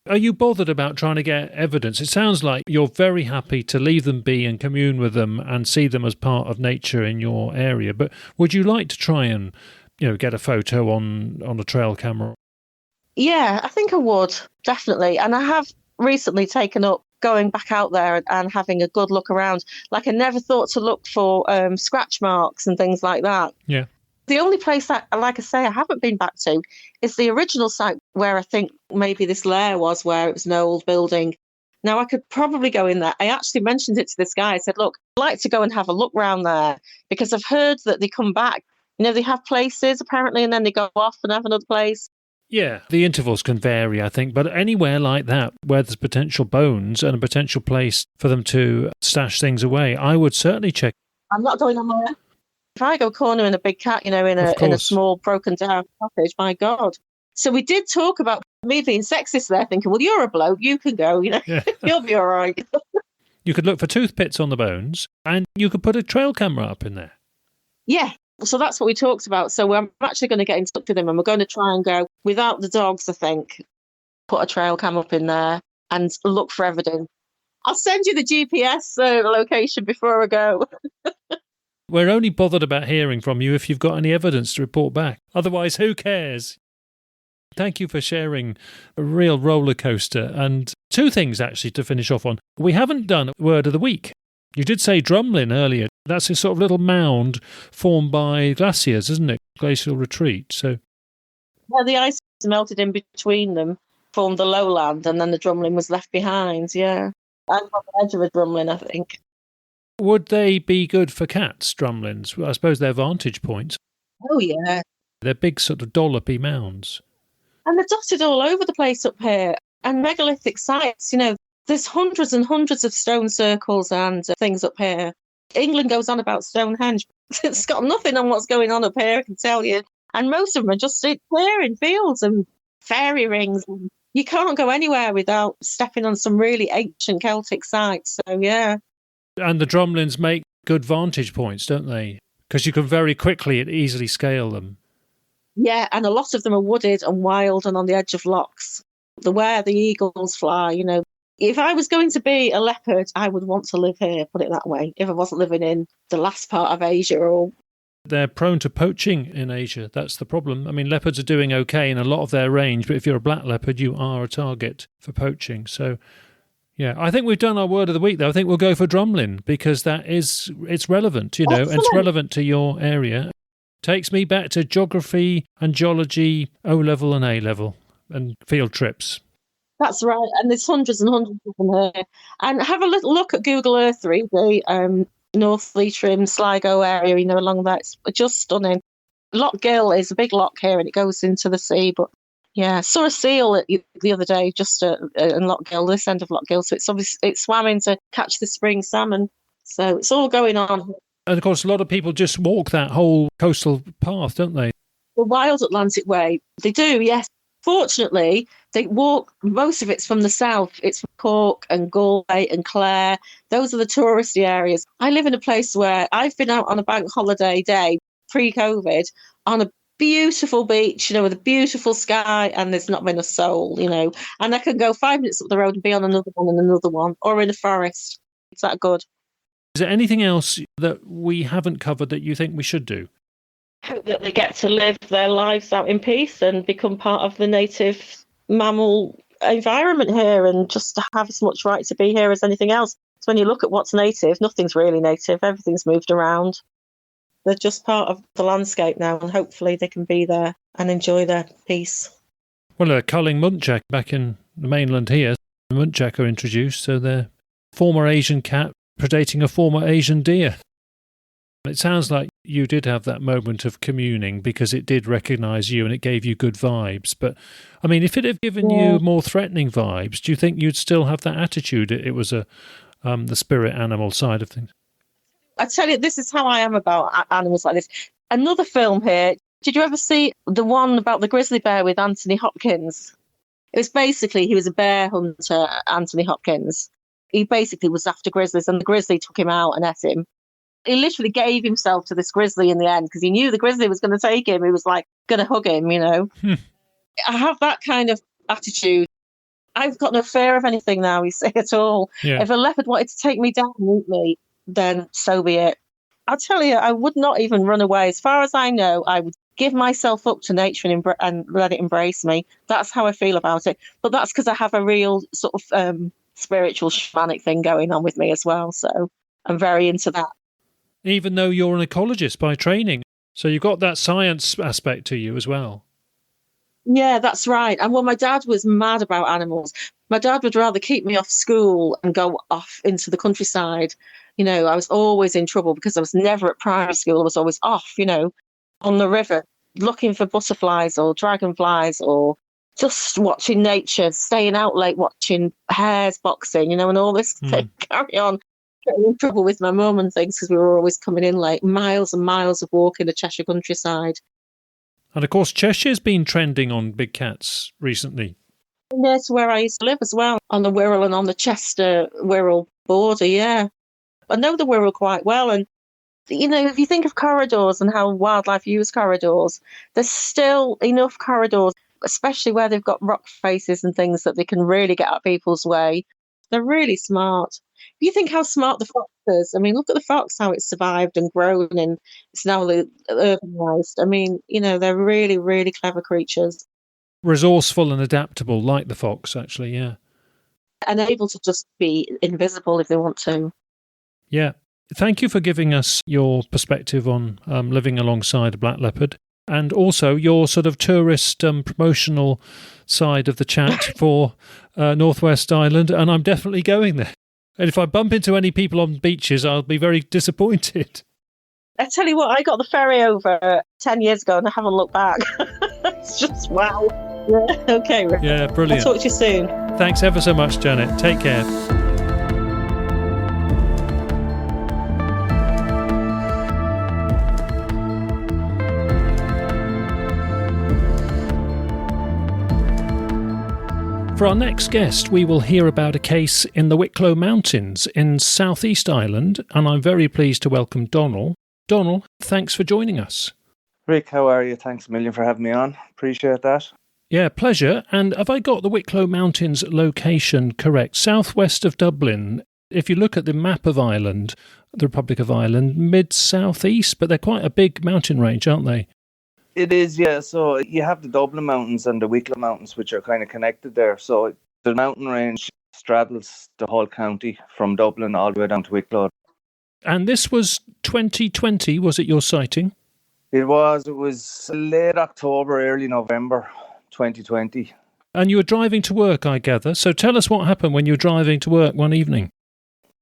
Are you bothered about trying to get evidence? It sounds like you're very happy to leave them be and commune with them and see them as part of nature in your area, but would you like to try and get a photo on a trail camera? Yeah, I think I would, definitely. And I have recently taken up going back out there and having a good look around. Like, I never thought to look for scratch marks and things like that. Yeah. The only place that, like I say, I haven't been back to is the original site where I think maybe this lair was, where it was an old building. Now, I could probably go in there. I actually mentioned it to this guy. I said, look, I'd like to go and have a look round there because I've heard that they come back. They have places apparently and then they go off and have another place. Yeah, the intervals can vary, I think, but anywhere like that where there's potential bones and a potential place for them to stash things away, I would certainly check. I'm not going on there. If I go cornering a big cat, in a small broken down cottage, my God. So we did talk about me being sexist there, thinking, well, you're a bloke, you can go, Yeah. You'll be all right. You could look for toothpicks on the bones and you could put a trail camera up in there. Yeah. So that's what we talked about. So I'm actually going to get in touch with him and we're going to try and go without the dogs, I think, put a trail cam up in there and look for evidence. I'll send you the GPS location before I go. We're only bothered about hearing from you if you've got any evidence to report back. Otherwise, who cares? Thank you for sharing a real roller coaster. And two things, actually, to finish off on. We haven't done Word of the Week. You did say drumlin earlier. That's a sort of little mound formed by glaciers, isn't it? Glacial retreat. So, well, the ice melted in between them, formed the lowland, and then the drumlin was left behind. Yeah, I'm on the edge of a drumlin, I think. would they be good for cats, drumlins? Well, I suppose they're vantage points. Oh yeah, They're big sort of dollopy mounds. and they're dotted all over the place up here. And megalithic sites, there's hundreds and hundreds of stone circles and things up here. England goes on about Stonehenge. It's got nothing on what's going on up here, I can tell you. And most of them are just clearing fields and fairy rings. You can't go anywhere without stepping on some really ancient Celtic sites. So, yeah. And the drumlins make good vantage points, don't they? Because you can very quickly and easily scale them. Yeah, and a lot of them are wooded and wild and on the edge of lochs. Where the eagles fly, If I was going to be a leopard, I would want to live here, put it that way, if I wasn't living in the last part of Asia or... They're prone to poaching in Asia. That's the problem. I mean, leopards are doing okay in a lot of their range, but if you're a black leopard, you are a target for poaching. So, yeah, I think we've done our word of the week, though. I think we'll go for drumlin because it's relevant, and it's relevant to your area. Takes me back to geography and geology, O-level and A-level, and field trips. That's right, and there's hundreds and hundreds of them here. And have a little look at Google Earth 3D, North Leitrim, Sligo area, along that. It's just stunning. Loch Gill is a big loch here and it goes into the sea. But yeah, saw a seal the other day just in Loch Gill, this end of Loch Gill. So it swam in to catch the spring salmon. So it's all going on. And of course, a lot of people just walk that whole coastal path, don't they? The Wild Atlantic Way, they do, yes. Fortunately, they walk, most of it's from the south. It's from Cork and Galway and Clare. Those are the touristy areas. I live in a place where I've been out on a bank holiday day, pre-COVID, on a beautiful beach, with a beautiful sky, and there's not been a soul, And I can go 5 minutes up the road and be on another one and another one, or in a forest. It's that good. Is there anything else that we haven't covered that you think we should do? Hope that they get to live their lives out in peace and become part of the native mammal environment here and just to have as much right to be here as anything else. So when you look at what's native, nothing's really native. Everything's moved around. They're just part of the landscape now and hopefully they can be there and enjoy their peace. Well, they're culling muntjac back in the mainland here. The muntjac are introduced, so they're former Asian cat predating a former Asian deer. It sounds like you did have that moment of communing because it did recognise you and it gave you good vibes. But, I mean, if it had given you more threatening vibes, do you think you'd still have that attitude? It was the spirit animal side of things. I tell you, this is how I am about animals like this. Another film here, did you ever see the one about the grizzly bear with Anthony Hopkins? It was basically, he was a bear hunter, Anthony Hopkins. He basically was after grizzlies and the grizzly took him out and ate him. He literally gave himself to this grizzly in the end because he knew the grizzly was going to take him. He was like, going to hug him, I have that kind of attitude. I've got no fear of anything now, you see, at all. Yeah. If a leopard wanted to take me down and eat me, then so be it. I'll tell you, I would not even run away. As far as I know, I would give myself up to nature and let it embrace me. That's how I feel about it. But that's because I have a real sort of spiritual shamanic thing going on with me as well. So I'm very into that. Even though you're an ecologist by training. So you've got that science aspect to you as well. Yeah, that's right. And my dad was mad about animals. My dad would rather keep me off school and go off into the countryside. I was always in trouble because I was never at primary school. I was always off, on the river, looking for butterflies or dragonflies or just watching nature, staying out late watching hares boxing, and all this carry on. Getting in trouble with my mum and things because we were always coming in late, miles and miles of walking the Cheshire countryside. And of course, Cheshire's been trending on big cats recently. Near to where I used to live as well, on the Wirral and on the Chester-Wirral border, yeah. I know the Wirral quite well. And, if you think of corridors and how wildlife use corridors, there's still enough corridors, especially where they've got rock faces and things that they can really get at people's way. They're really smart. If you think how smart the fox is, I mean, look at the fox, how it's survived and grown and it's now urbanised. I mean, they're really, really clever creatures. Resourceful and adaptable, like the fox, actually, yeah. And able to just be invisible if they want to. Yeah. Thank you for giving us your perspective on living alongside a black leopard, and also your sort of tourist promotional side of the chat for Northwest Island, and I'm definitely going there. And if I bump into any people on beaches, I'll be very disappointed. I tell you what, I got the ferry over 10 years ago and I haven't looked back. It's just wow. Yeah. Okay, Rick. Yeah, brilliant. I'll talk to you soon. Thanks ever so much, Janet. Take care. For our next guest, we will hear about a case in the Wicklow Mountains in Southeast Ireland, and I'm very pleased to welcome Donal. Donal, thanks for joining us. Rick, how are you? Thanks a million for having me on. Appreciate that. Yeah, pleasure. And have I got the Wicklow Mountains location correct? Southwest of Dublin. If you look at the map of Ireland, the Republic of Ireland, mid-southeast, but they're quite a big mountain range, aren't they? It is, yeah. So you have the Dublin Mountains and the Wicklow Mountains, which are kind of connected there. So the mountain range straddles the whole county from Dublin all the way down to Wicklow. And this was 2020, was it, your sighting? It was late October, early November 2020. And you were driving to work, I gather. So tell us what happened when you were driving to work one evening.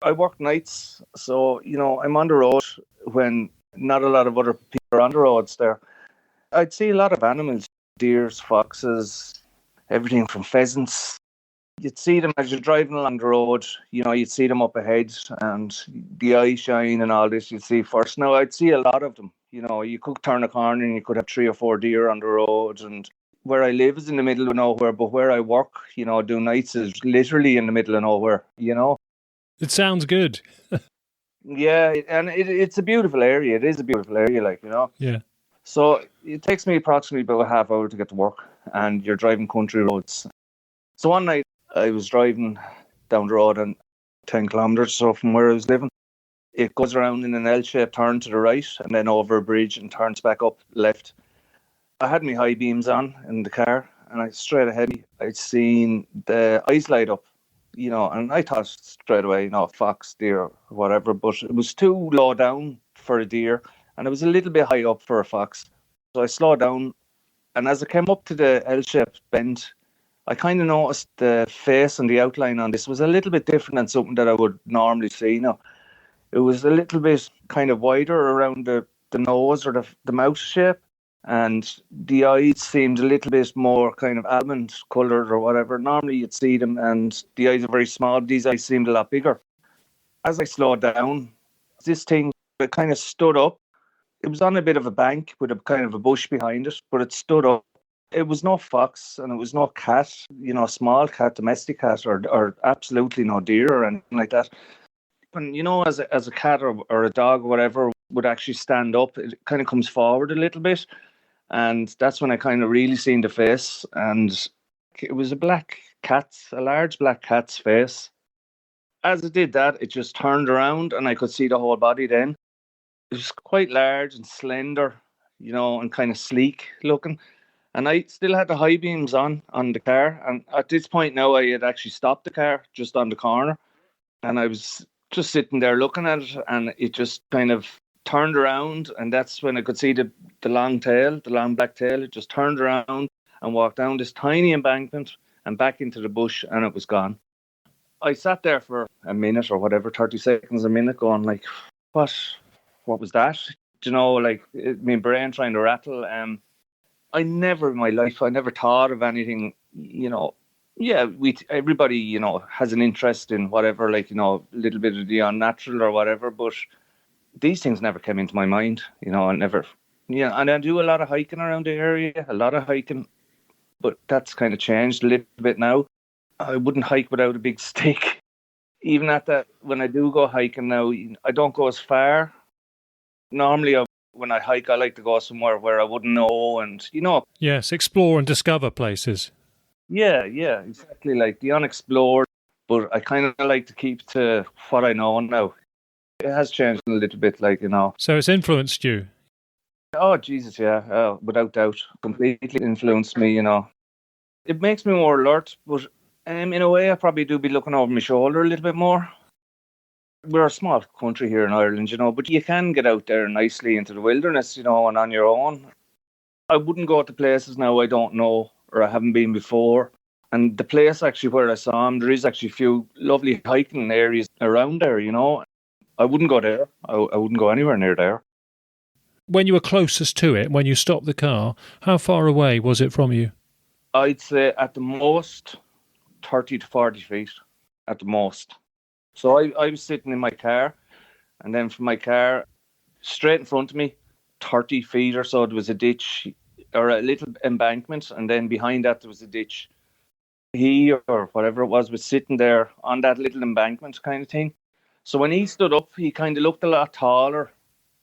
I work nights, so, I'm on the road when not a lot of other people are on the roads there. I'd see a lot of animals, deers, foxes, everything from pheasants. You'd see them as you're driving along the road, you'd see them up ahead and the eye shine and all this you'd see first. Now, I'd see a lot of them. You could turn a corner and you could have 3 or 4 deer on the road. And where I live is in the middle of nowhere, but where I work, do nights is literally in the middle of nowhere, It sounds good. Yeah, and it's a beautiful area. It is a beautiful area, Yeah. So it takes me approximately about a half hour to get to work, and you're driving country roads. So one night I was driving down the road and 10 kilometres or so from where I was living. It goes around in an L-shaped turn to the right and then over a bridge and turns back up left. I had my high beams on in the car, and straight ahead I'd seen the eyes light up, and I thought straight away, fox, deer, or whatever, but it was too low down for a deer. And it was a little bit high up for a fox. So I slowed down. And as I came up to the L-shaped bend, I kind of noticed the face and the outline on this was a little bit different than something that I would normally see. It was a little bit kind of wider around the nose or the mouth shape. And the eyes seemed a little bit more kind of almond coloured or whatever. Normally you'd see them and the eyes are very small. These eyes seemed a lot bigger. As I slowed down, this thing kind of stood up. It was on a bit of a bank with a kind of a bush behind it, but it stood up. It was no fox and it was no cat, small cat, domestic cat, or absolutely no deer or anything like that. And, as a cat or a dog or whatever would actually stand up, it kind of comes forward a little bit. And that's when I kind of really seen the face. And it was a large black cat's face. As it did that, it just turned around and I could see the whole body then. It was quite large and slender, and kind of sleek looking. And I still had the high beams on the car. And at this point now, I had actually stopped the car just on the corner. And I was just sitting there looking at it. And it just kind of turned around. And that's when I could see the long tail, the long black tail. It just turned around and walked down this tiny embankment and back into the bush. And it was gone. I sat there for a minute or whatever, 30 seconds, a minute, going like, what was that? My brain trying to rattle. I never in my life, I never thought of anything, everybody, has an interest in whatever, a little bit of the unnatural or whatever, but these things never came into my mind, I never, and I do a lot of hiking around the area, but that's kind of changed a little bit now. I wouldn't hike without a big stick. Even at that, when I do go hiking now, I don't go as far. Normally, when I hike, I like to go somewhere where I wouldn't know and, Yes, explore and discover places. Yeah, exactly, like the unexplored. But I kind of like to keep to what I know now. It has changed a little bit, So it's influenced you? Oh, Jesus, yeah, without doubt. Completely influenced me, It makes me more alert, but in a way, I probably do be looking over my shoulder a little bit more. We're a small country here in Ireland, but you can get out there nicely into the wilderness, and on your own. I wouldn't go to places now I don't know or I haven't been before. And the place actually where I saw him, there is actually a few lovely hiking areas around there, I wouldn't go there. I wouldn't go anywhere near there. When you were closest to it, when you stopped the car, how far away was it from you? I'd say at the most 30 to 40 feet, at the most. So I was sitting in my car, and then from my car, straight in front of me, 30 feet or so, there was a ditch or a little embankment, and then behind that there was a ditch. He, or whatever it was sitting there on that little embankment kind of thing. So when he stood up, he kind of looked a lot taller.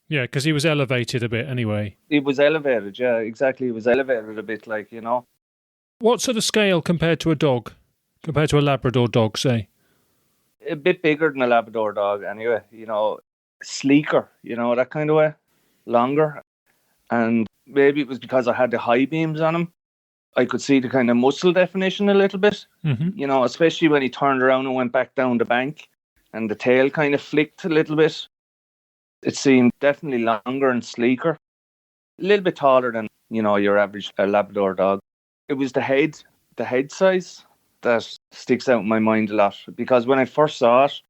Yeah, because he was elevated a bit anyway. He was elevated, yeah, exactly. He was elevated a bit, What sort of scale compared to a dog? Compared to a Labrador dog, say? A bit bigger than a Labrador dog, anyway. Sleeker, that kind of way. Longer. And maybe it was because I had the high beams on him. I could see the kind of muscle definition a little bit, especially when he turned around and went back down the bank and the tail kind of flicked a little bit. It seemed definitely longer and sleeker. A little bit taller than, your average Labrador dog. It was the head size that sticks out in my mind a lot. Because when I first saw it,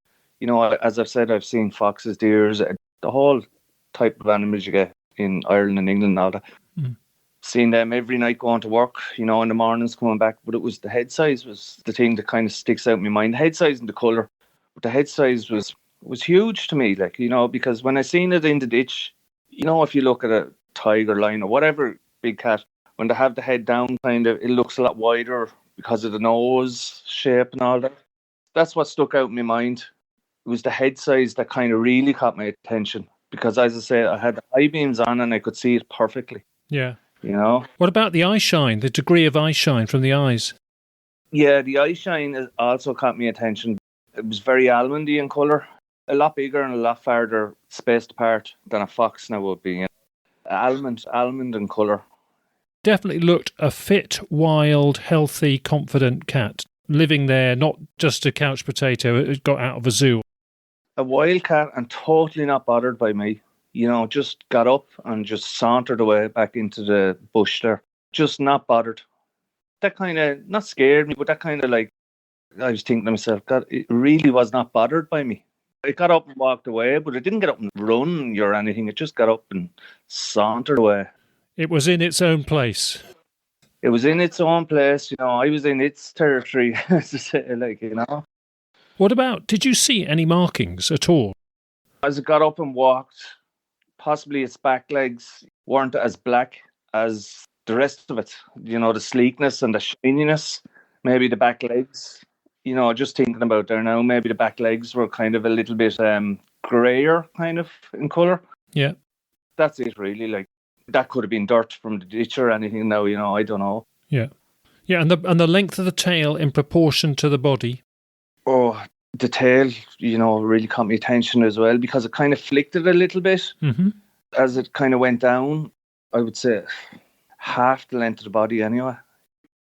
as I've said, I've seen foxes, deers, the whole type of animals you get in Ireland and England and all that. Seeing them every night going to work, in the mornings coming back. But it was the head size was the thing that kind of sticks out in my mind. The head size and the colour. But the head size was huge to me, because when I seen it in the ditch, if you look at a tiger, lion or whatever big cat, when they have the head down, kind of, it looks a lot wider because of the nose shape and all that. That's what stuck out in my mind. It was the head size that kind of really caught my attention. Because, as I say, I had the eye beams on and I could see it perfectly. Yeah. What about the eye shine, the degree of eye shine from the eyes? Yeah, the eye shine also caught my attention. It was very almondy in colour. A lot bigger and a lot farther spaced apart than a fox now would be. Almond in colour. Definitely looked a fit, wild, healthy, confident cat. Living there, not just a couch potato, it got out of a zoo. A wild cat and totally not bothered by me. Just got up and just sauntered away back into the bush there. Just not bothered. That kind of, not scared me, but that kind of I was thinking to myself, God, it really was not bothered by me. It got up and walked away, but it didn't get up and run or anything. It just got up and sauntered away. It was in its own place. It was in its own place. I was in its territory, to say, What about, did you see any markings at all? As it got up and walked, possibly its back legs weren't as black as the rest of it. The sleekness and the shininess. Maybe the back legs, just thinking about there now, maybe the back legs were kind of a little bit grayer kind of in colour. Yeah. That's it really. That could have been dirt from the ditch or anything now, I don't know. Yeah. Yeah, and the length of the tail in proportion to the body. Oh, the tail, really caught my attention as well because it kind of flicked it a little bit as it kind of went down. I would say half the length of the body anyway.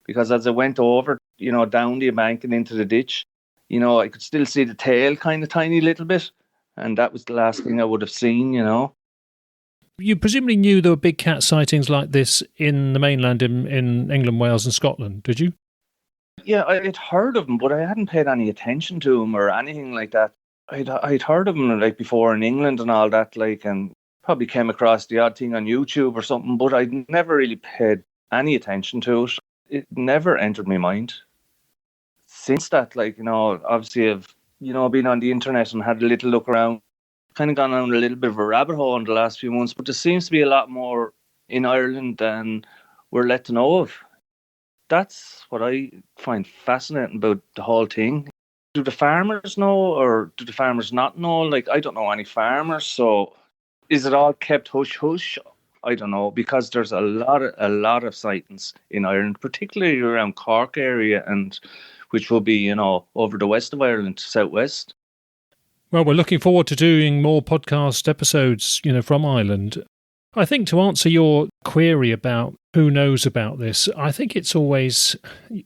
Because as it went over, down the embankment and into the ditch, I could still see the tail kind of tiny little bit. And that was the last thing I would have seen, You presumably knew there were big cat sightings like this in the mainland in England, Wales and Scotland, did you? Yeah, I'd heard of them, but I hadn't paid any attention to them or anything like that. I'd heard of them before in England and all that, and probably came across the odd thing on YouTube or something, but I'd never really paid any attention to it. It never entered my mind. Since that, obviously I've, been on the internet and had a little look around, kind of gone down a little bit of a rabbit hole in the last few months, but there seems to be a lot more in Ireland than we're let to know of. That's what I find fascinating about the whole thing. Do the farmers know or do the farmers not know? I don't know any farmers, so is it all kept hush-hush? I don't know, because there's a lot of sightings in Ireland, particularly around Cork area, and which will be, over the west of Ireland, southwest. Well, we're looking forward to doing more podcast episodes, from Ireland. I think to answer your query about who knows about this. I think it's always,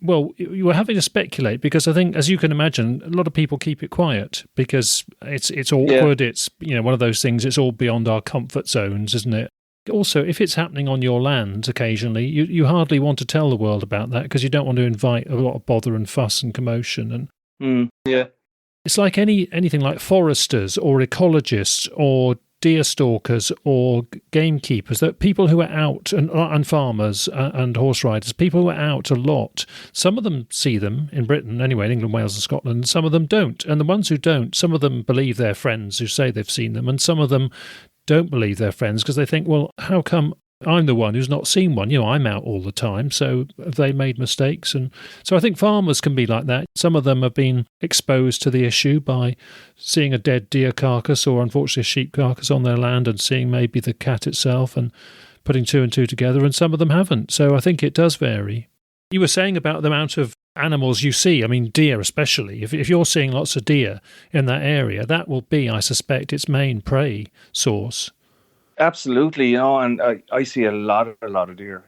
well, you were having to speculate because I think, as you can imagine, a lot of people keep it quiet because it's awkward. Yeah. It's, one of those things, it's all beyond our comfort zones, isn't it? Also, if it's happening on your land occasionally, you hardly want to tell the world about that because you don't want to invite a lot of bother and fuss and commotion. And yeah. It's like anything like foresters or ecologists or deer stalkers or gamekeepers, that people who are out, and farmers and horse riders, people who are out a lot. Some of them see them in Britain anyway, in England, Wales and Scotland, some of them don't. And the ones who don't, some of them believe their friends who say they've seen them, and some of them don't believe their friends because they think, well, how come I'm the one who's not seen one? I'm out all the time, so have they made mistakes? And so I think farmers can be like that. Some of them have been exposed to the issue by seeing a dead deer carcass or unfortunately a sheep carcass on their land and seeing maybe the cat itself and putting two and two together, and some of them haven't. So I think it does vary. You were saying about the amount of animals you see, I mean deer especially. If you're seeing lots of deer in that area, that will be, I suspect, its main prey source. Absolutely, and I see a lot of deer.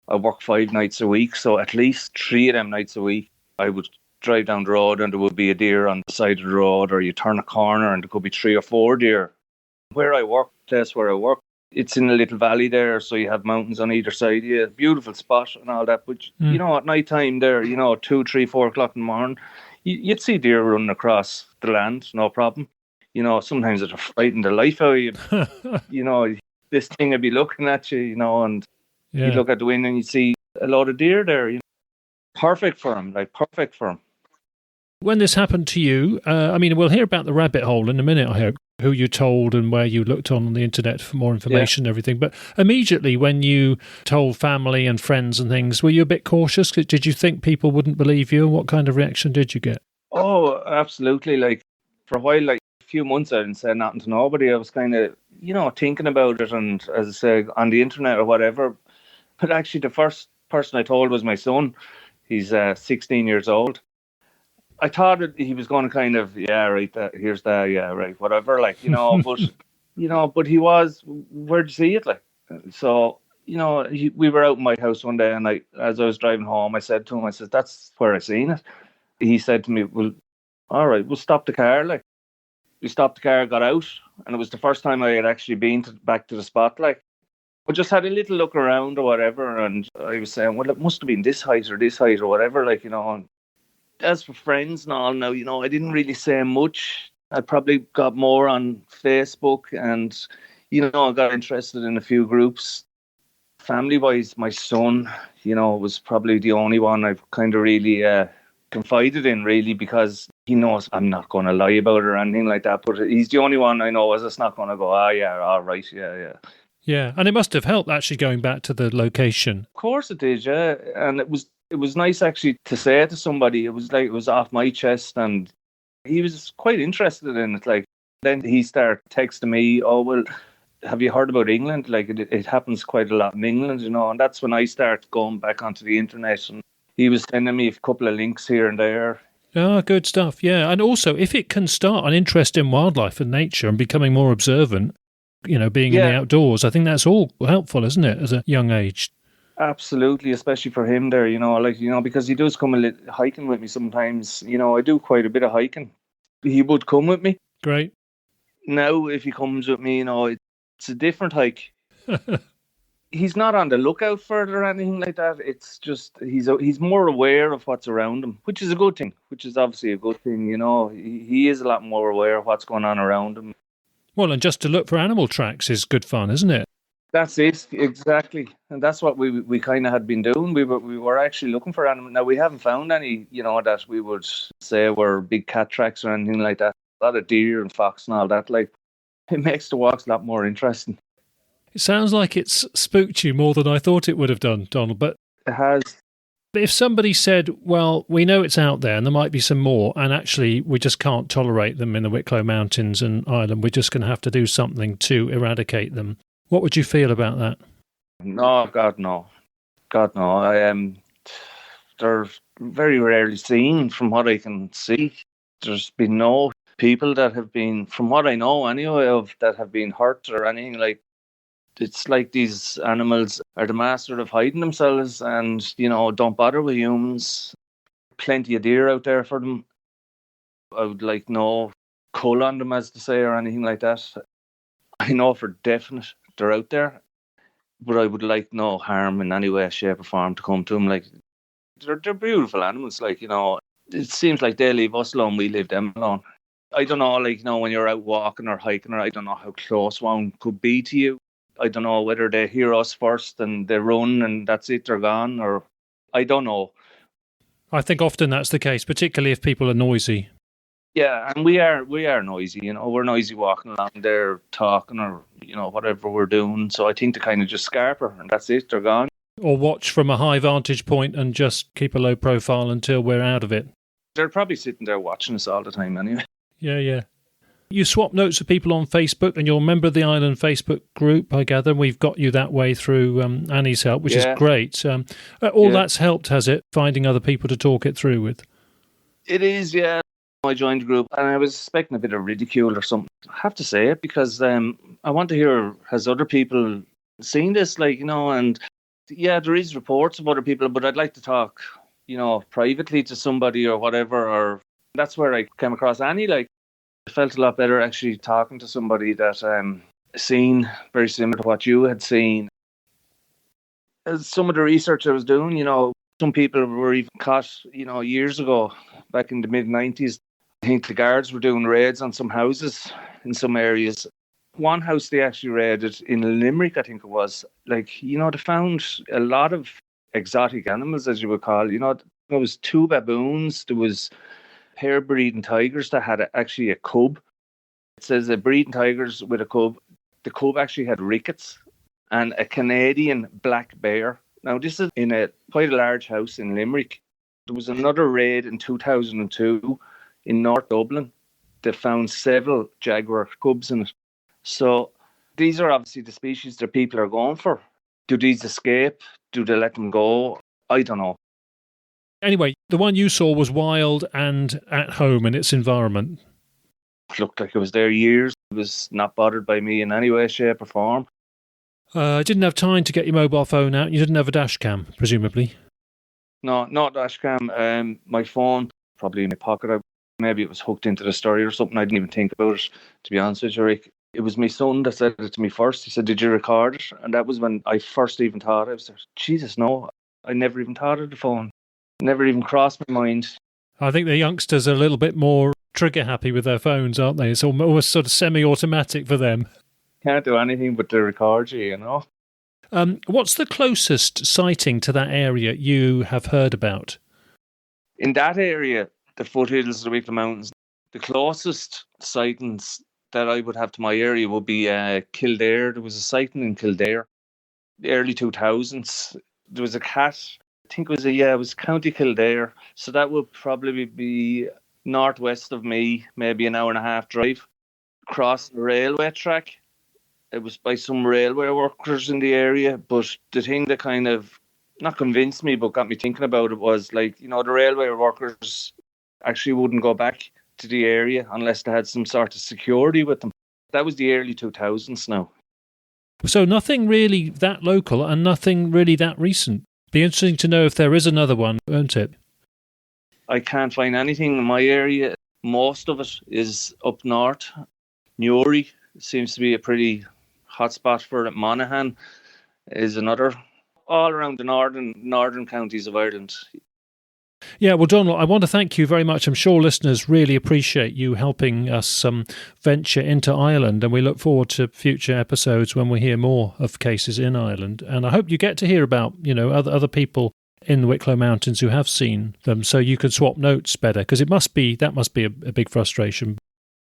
I work 5 nights a week, so at least 3 of them nights a week, I would drive down the road and there would be a deer on the side of the road, or you turn a corner and there could be 3 or 4 deer. Where I work, it's in a little valley there, so you have mountains on either side. Yeah, beautiful spot and all that. But at night time there, 2, 3, 4 o'clock in the morning, you'd see deer running across the land, no problem. Sometimes it'll frighten the life out of you. This thing would be looking at you, and you look at the window and you see a lot of deer there. Perfect for them, perfect for them. When this happened to you, we'll hear about the rabbit hole in a minute, I hope, who you told and where you looked on the internet for more information and everything. But immediately when you told family and friends and things, were you a bit cautious? Did you think people wouldn't believe you? What kind of reaction did you get? Oh, absolutely. For a while, a few months, I didn't say nothing to nobody. I was kind of, thinking about it, and as I say, on the internet or whatever. But actually, the first person I told was my son. He's 16 years old. I thought that he was going to kind of, here's that, whatever, but he was, where'd you see it, So, we were out in my house one day, and as I was driving home, I said to him, that's where I seen it. He said to me, well, all right, we'll stop the car, We stopped the car, got out, and it was the first time I had actually been back to the spot, I just had a little look around or whatever, and I was saying, well, it must have been this height or whatever, and as for friends and all now, I didn't really say much. I probably got more on Facebook and, I got interested in a few groups. Family-wise, my son, was probably the only one I've kind of really confided in, really, because he knows I'm not going to lie about it or anything like that. But he's the only one I know is not going to go, all right, yeah. Yeah, and it must have helped actually going back to the location. Of course it did, yeah. And it was nice actually to say it to somebody. It was it was off my chest, and he was quite interested in it. Then he started texting me, oh, well, have you heard about England? It happens quite a lot in England, and that's when I started going back onto the internet, and he was sending me a couple of links here and there. Ah, good stuff, yeah. And also, if it can start an interest in wildlife and nature and becoming more observant, being in the outdoors, I think that's all helpful, isn't it, as a young age? Absolutely, especially for him there, because he does come hiking with me sometimes. I do quite a bit of hiking. He would come with me. Great. Now, if he comes with me, it's a different hike. He's not on the lookout for it or anything like that. It's just he's more aware of what's around him, which is a good thing. Which is obviously a good thing, He is a lot more aware of what's going on around him. Well, and just to look for animal tracks is good fun, isn't it? That's it, exactly, and that's what we kind of had been doing. We were actually looking for animals. Now we haven't found any, that we would say were big cat tracks or anything like that. A lot of deer and fox and all that. It makes the walks a lot more interesting. It sounds like it's spooked you more than I thought it would have done, Donal. But it has. If somebody said, well, we know it's out there and there might be some more, and actually we just can't tolerate them in the Wicklow Mountains and Ireland, we're just going to have to do something to eradicate them, what would you feel about that? No, God, no. They're very rarely seen from what I can see. There's been no people that have been, from what I know anyway, that have been hurt or anything It's like these animals are the master of hiding themselves and, don't bother with humans. Plenty of deer out there for them. I would like no cull on them, as to say, or anything like that. I know for definite they're out there, but I would like no harm in any way, shape or form to come to them. Like, they're beautiful animals. Like, it seems like they leave us alone, we leave them alone. I don't know, like, when you're out walking or hiking, or I don't know how close one could be to you. I don't know whether they hear us first and they run and that's it, they're gone, or I don't know. I think often that's the case, particularly if people are noisy. Yeah, and we are noisy, we're noisy walking along there, talking or, whatever we're doing. So I think they kind of just scarper and that's it, they're gone. Or watch from a high vantage point and just keep a low profile until we're out of it. They're probably sitting there watching us all the time anyway. Yeah. You swap notes with people on Facebook, and you're a member of the Island Facebook group, I gather. We've got you that way through Annie's help, which is great. That's helped, has it, finding other people to talk it through with? It is, yeah. I joined the group and I was expecting a bit of ridicule or something. I have to say it because I want to hear, has other people seen this? And yeah, there is reports of other people, but I'd like to talk, privately to somebody or whatever. Or that's where I came across Annie. I felt a lot better actually talking to somebody that seen very similar to what you had seen. As some of the research I was doing, some people were even caught, years ago, back in the mid-90s. I think the guards were doing raids on some houses in some areas. One house they actually raided in Limerick, I think it was. They found a lot of exotic animals, as you would call. There was 2 baboons. There was pair breeding tigers that had actually a cub. It says breeding tigers with a cub. The cub actually had rickets, and a Canadian black bear. Now, this is in quite a large house in Limerick. There was another raid in 2002 in North Dublin that found several jaguar cubs in it. So these are obviously the species that people are going for. Do these escape? Do they let them go? I don't know. Anyway, the one you saw was wild and at home in its environment. It looked like it was there years. It was not bothered by me in any way, shape or form. I didn't have time to get your mobile phone out. You didn't have a dash cam, presumably. No, not dash cam. My phone, probably in my pocket. Maybe it was hooked into the story or something. I didn't even think about it, to be honest with you, Rick. It was my son that said it to me first. He said, "Did you record it?" And that was when I first even thought. I was like, Jesus, no. I never even thought of the phone. Never even crossed my mind. I think the youngsters are a little bit more trigger happy with their phones, aren't they? It's almost sort of semi-automatic for them. Can't do anything but to record you, What's the closest sighting to that area you have heard about? In that area, the foothills of the Wicklow Mountains, the closest sightings that I would have to my area would be Kildare. There was a sighting in Kildare, the early 2000s. There was a cat. I think it was County Kildare. So that would probably be northwest of me, maybe an hour and a half drive. Across the railway track. It was by some railway workers in the area. But the thing that kind of, not convinced me, but got me thinking about it was the railway workers actually wouldn't go back to the area unless they had some sort of security with them. That was the early 2000s now. So nothing really that local and nothing really that recent. Be interesting to know if there is another one, won't it? I can't find anything in my area. Most of it is up north. Newry seems to be a pretty hot spot for it. Monaghan is another. All around the northern counties of Ireland. Yeah, well, Donal, I want to thank you very much. I'm sure listeners really appreciate you helping us venture into Ireland, and we look forward to future episodes when we hear more of cases in Ireland. And I hope you get to hear about, other people in the Wicklow Mountains who have seen them, so you can swap notes better, because that must be a big frustration.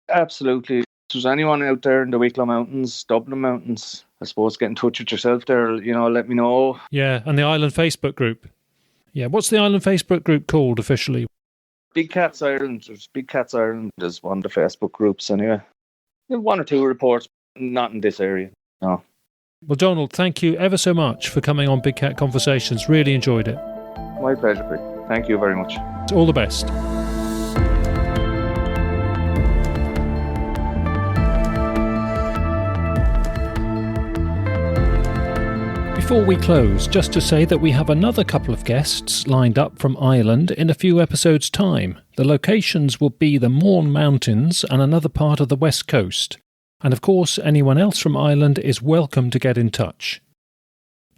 Absolutely. If there's anyone out there in the Wicklow Mountains, Dublin Mountains, I suppose get in touch with yourself there, let me know. Yeah, and the Island Facebook group. Yeah, what's the Island Facebook group called officially? Big Cats Ireland. There's Big Cats Ireland is one of the Facebook groups anyway. 1 or 2 reports, not in this area, no. Well, Donal, thank you ever so much for coming on Big Cat Conversations. Really enjoyed it. My pleasure, Rick. Thank you very much. All the best. Before we close, just to say that we have another couple of guests lined up from Ireland in a few episodes' time. The locations will be the Mourne Mountains and another part of the West Coast. And of course, anyone else from Ireland is welcome to get in touch.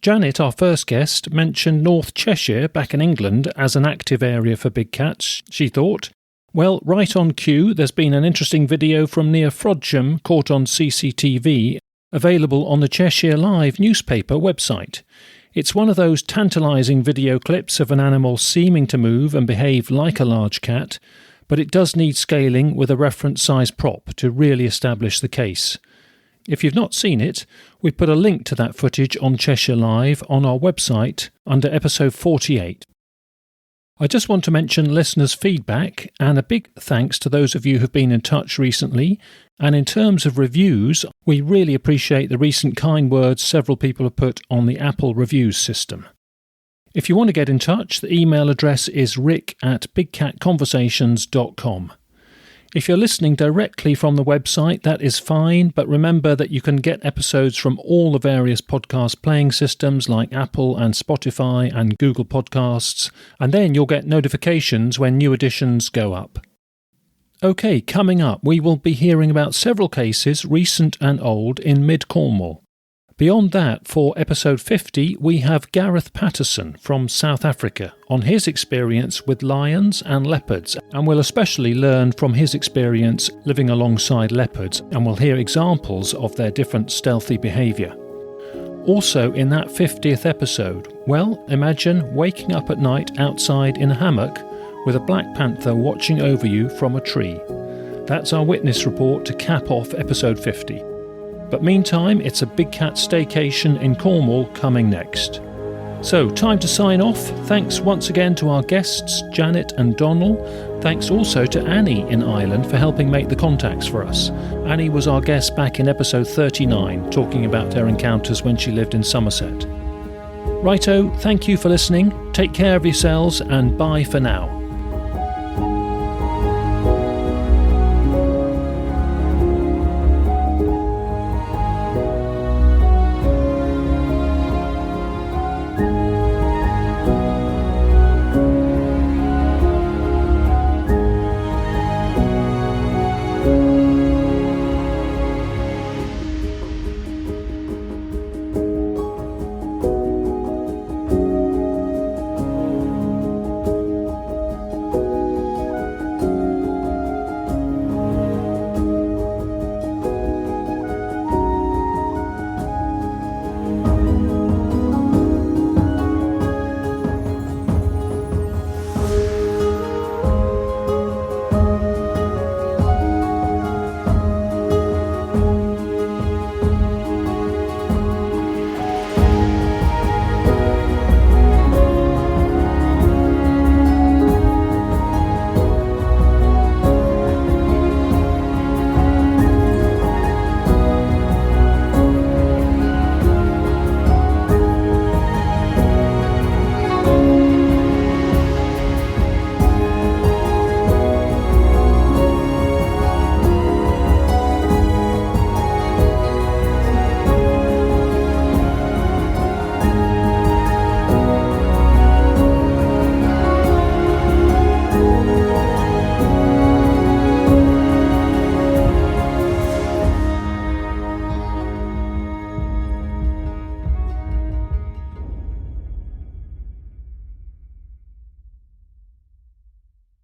Janet, our first guest, mentioned North Cheshire back in England as an active area for big cats. She thought, well, right on cue, there's been an interesting video from near Frodsham caught on CCTV, available on the Cheshire Live newspaper website. It's one of those tantalising video clips of an animal seeming to move and behave like a large cat, but it does need scaling with a reference size prop to really establish the case. If you've not seen it, we've put a link to that footage on Cheshire Live on our website under episode 48. I just want to mention listeners' feedback and a big thanks to those of you who've been in touch recently. And in terms of reviews, we really appreciate the recent kind words several people have put on the Apple reviews system. If you want to get in touch, the email address is rick@bigcatconversations.com. If you're listening directly from the website, that is fine, but remember that you can get episodes from all the various podcast playing systems like Apple and Spotify and Google Podcasts, and then you'll get notifications when new editions go up. OK, coming up, we will be hearing about several cases, recent and old, in mid-Cornwall. Beyond that, for episode 50, we have Gareth Patterson from South Africa on his experience with lions and leopards, and we'll especially learn from his experience living alongside leopards, and we'll hear examples of their different stealthy behaviour. Also in that 50th episode, well, imagine waking up at night outside in a hammock with a black panther watching over you from a tree. That's our witness report to cap off episode 50. But meantime, it's a big cat staycation in Cornwall coming next. So, time to sign off. Thanks once again to our guests, Janet and Donal. Thanks also to Annie in Ireland for helping make the contacts for us. Annie was our guest back in episode 39, talking about her encounters when she lived in Somerset. Righto, thank you for listening. Take care of yourselves and bye for now.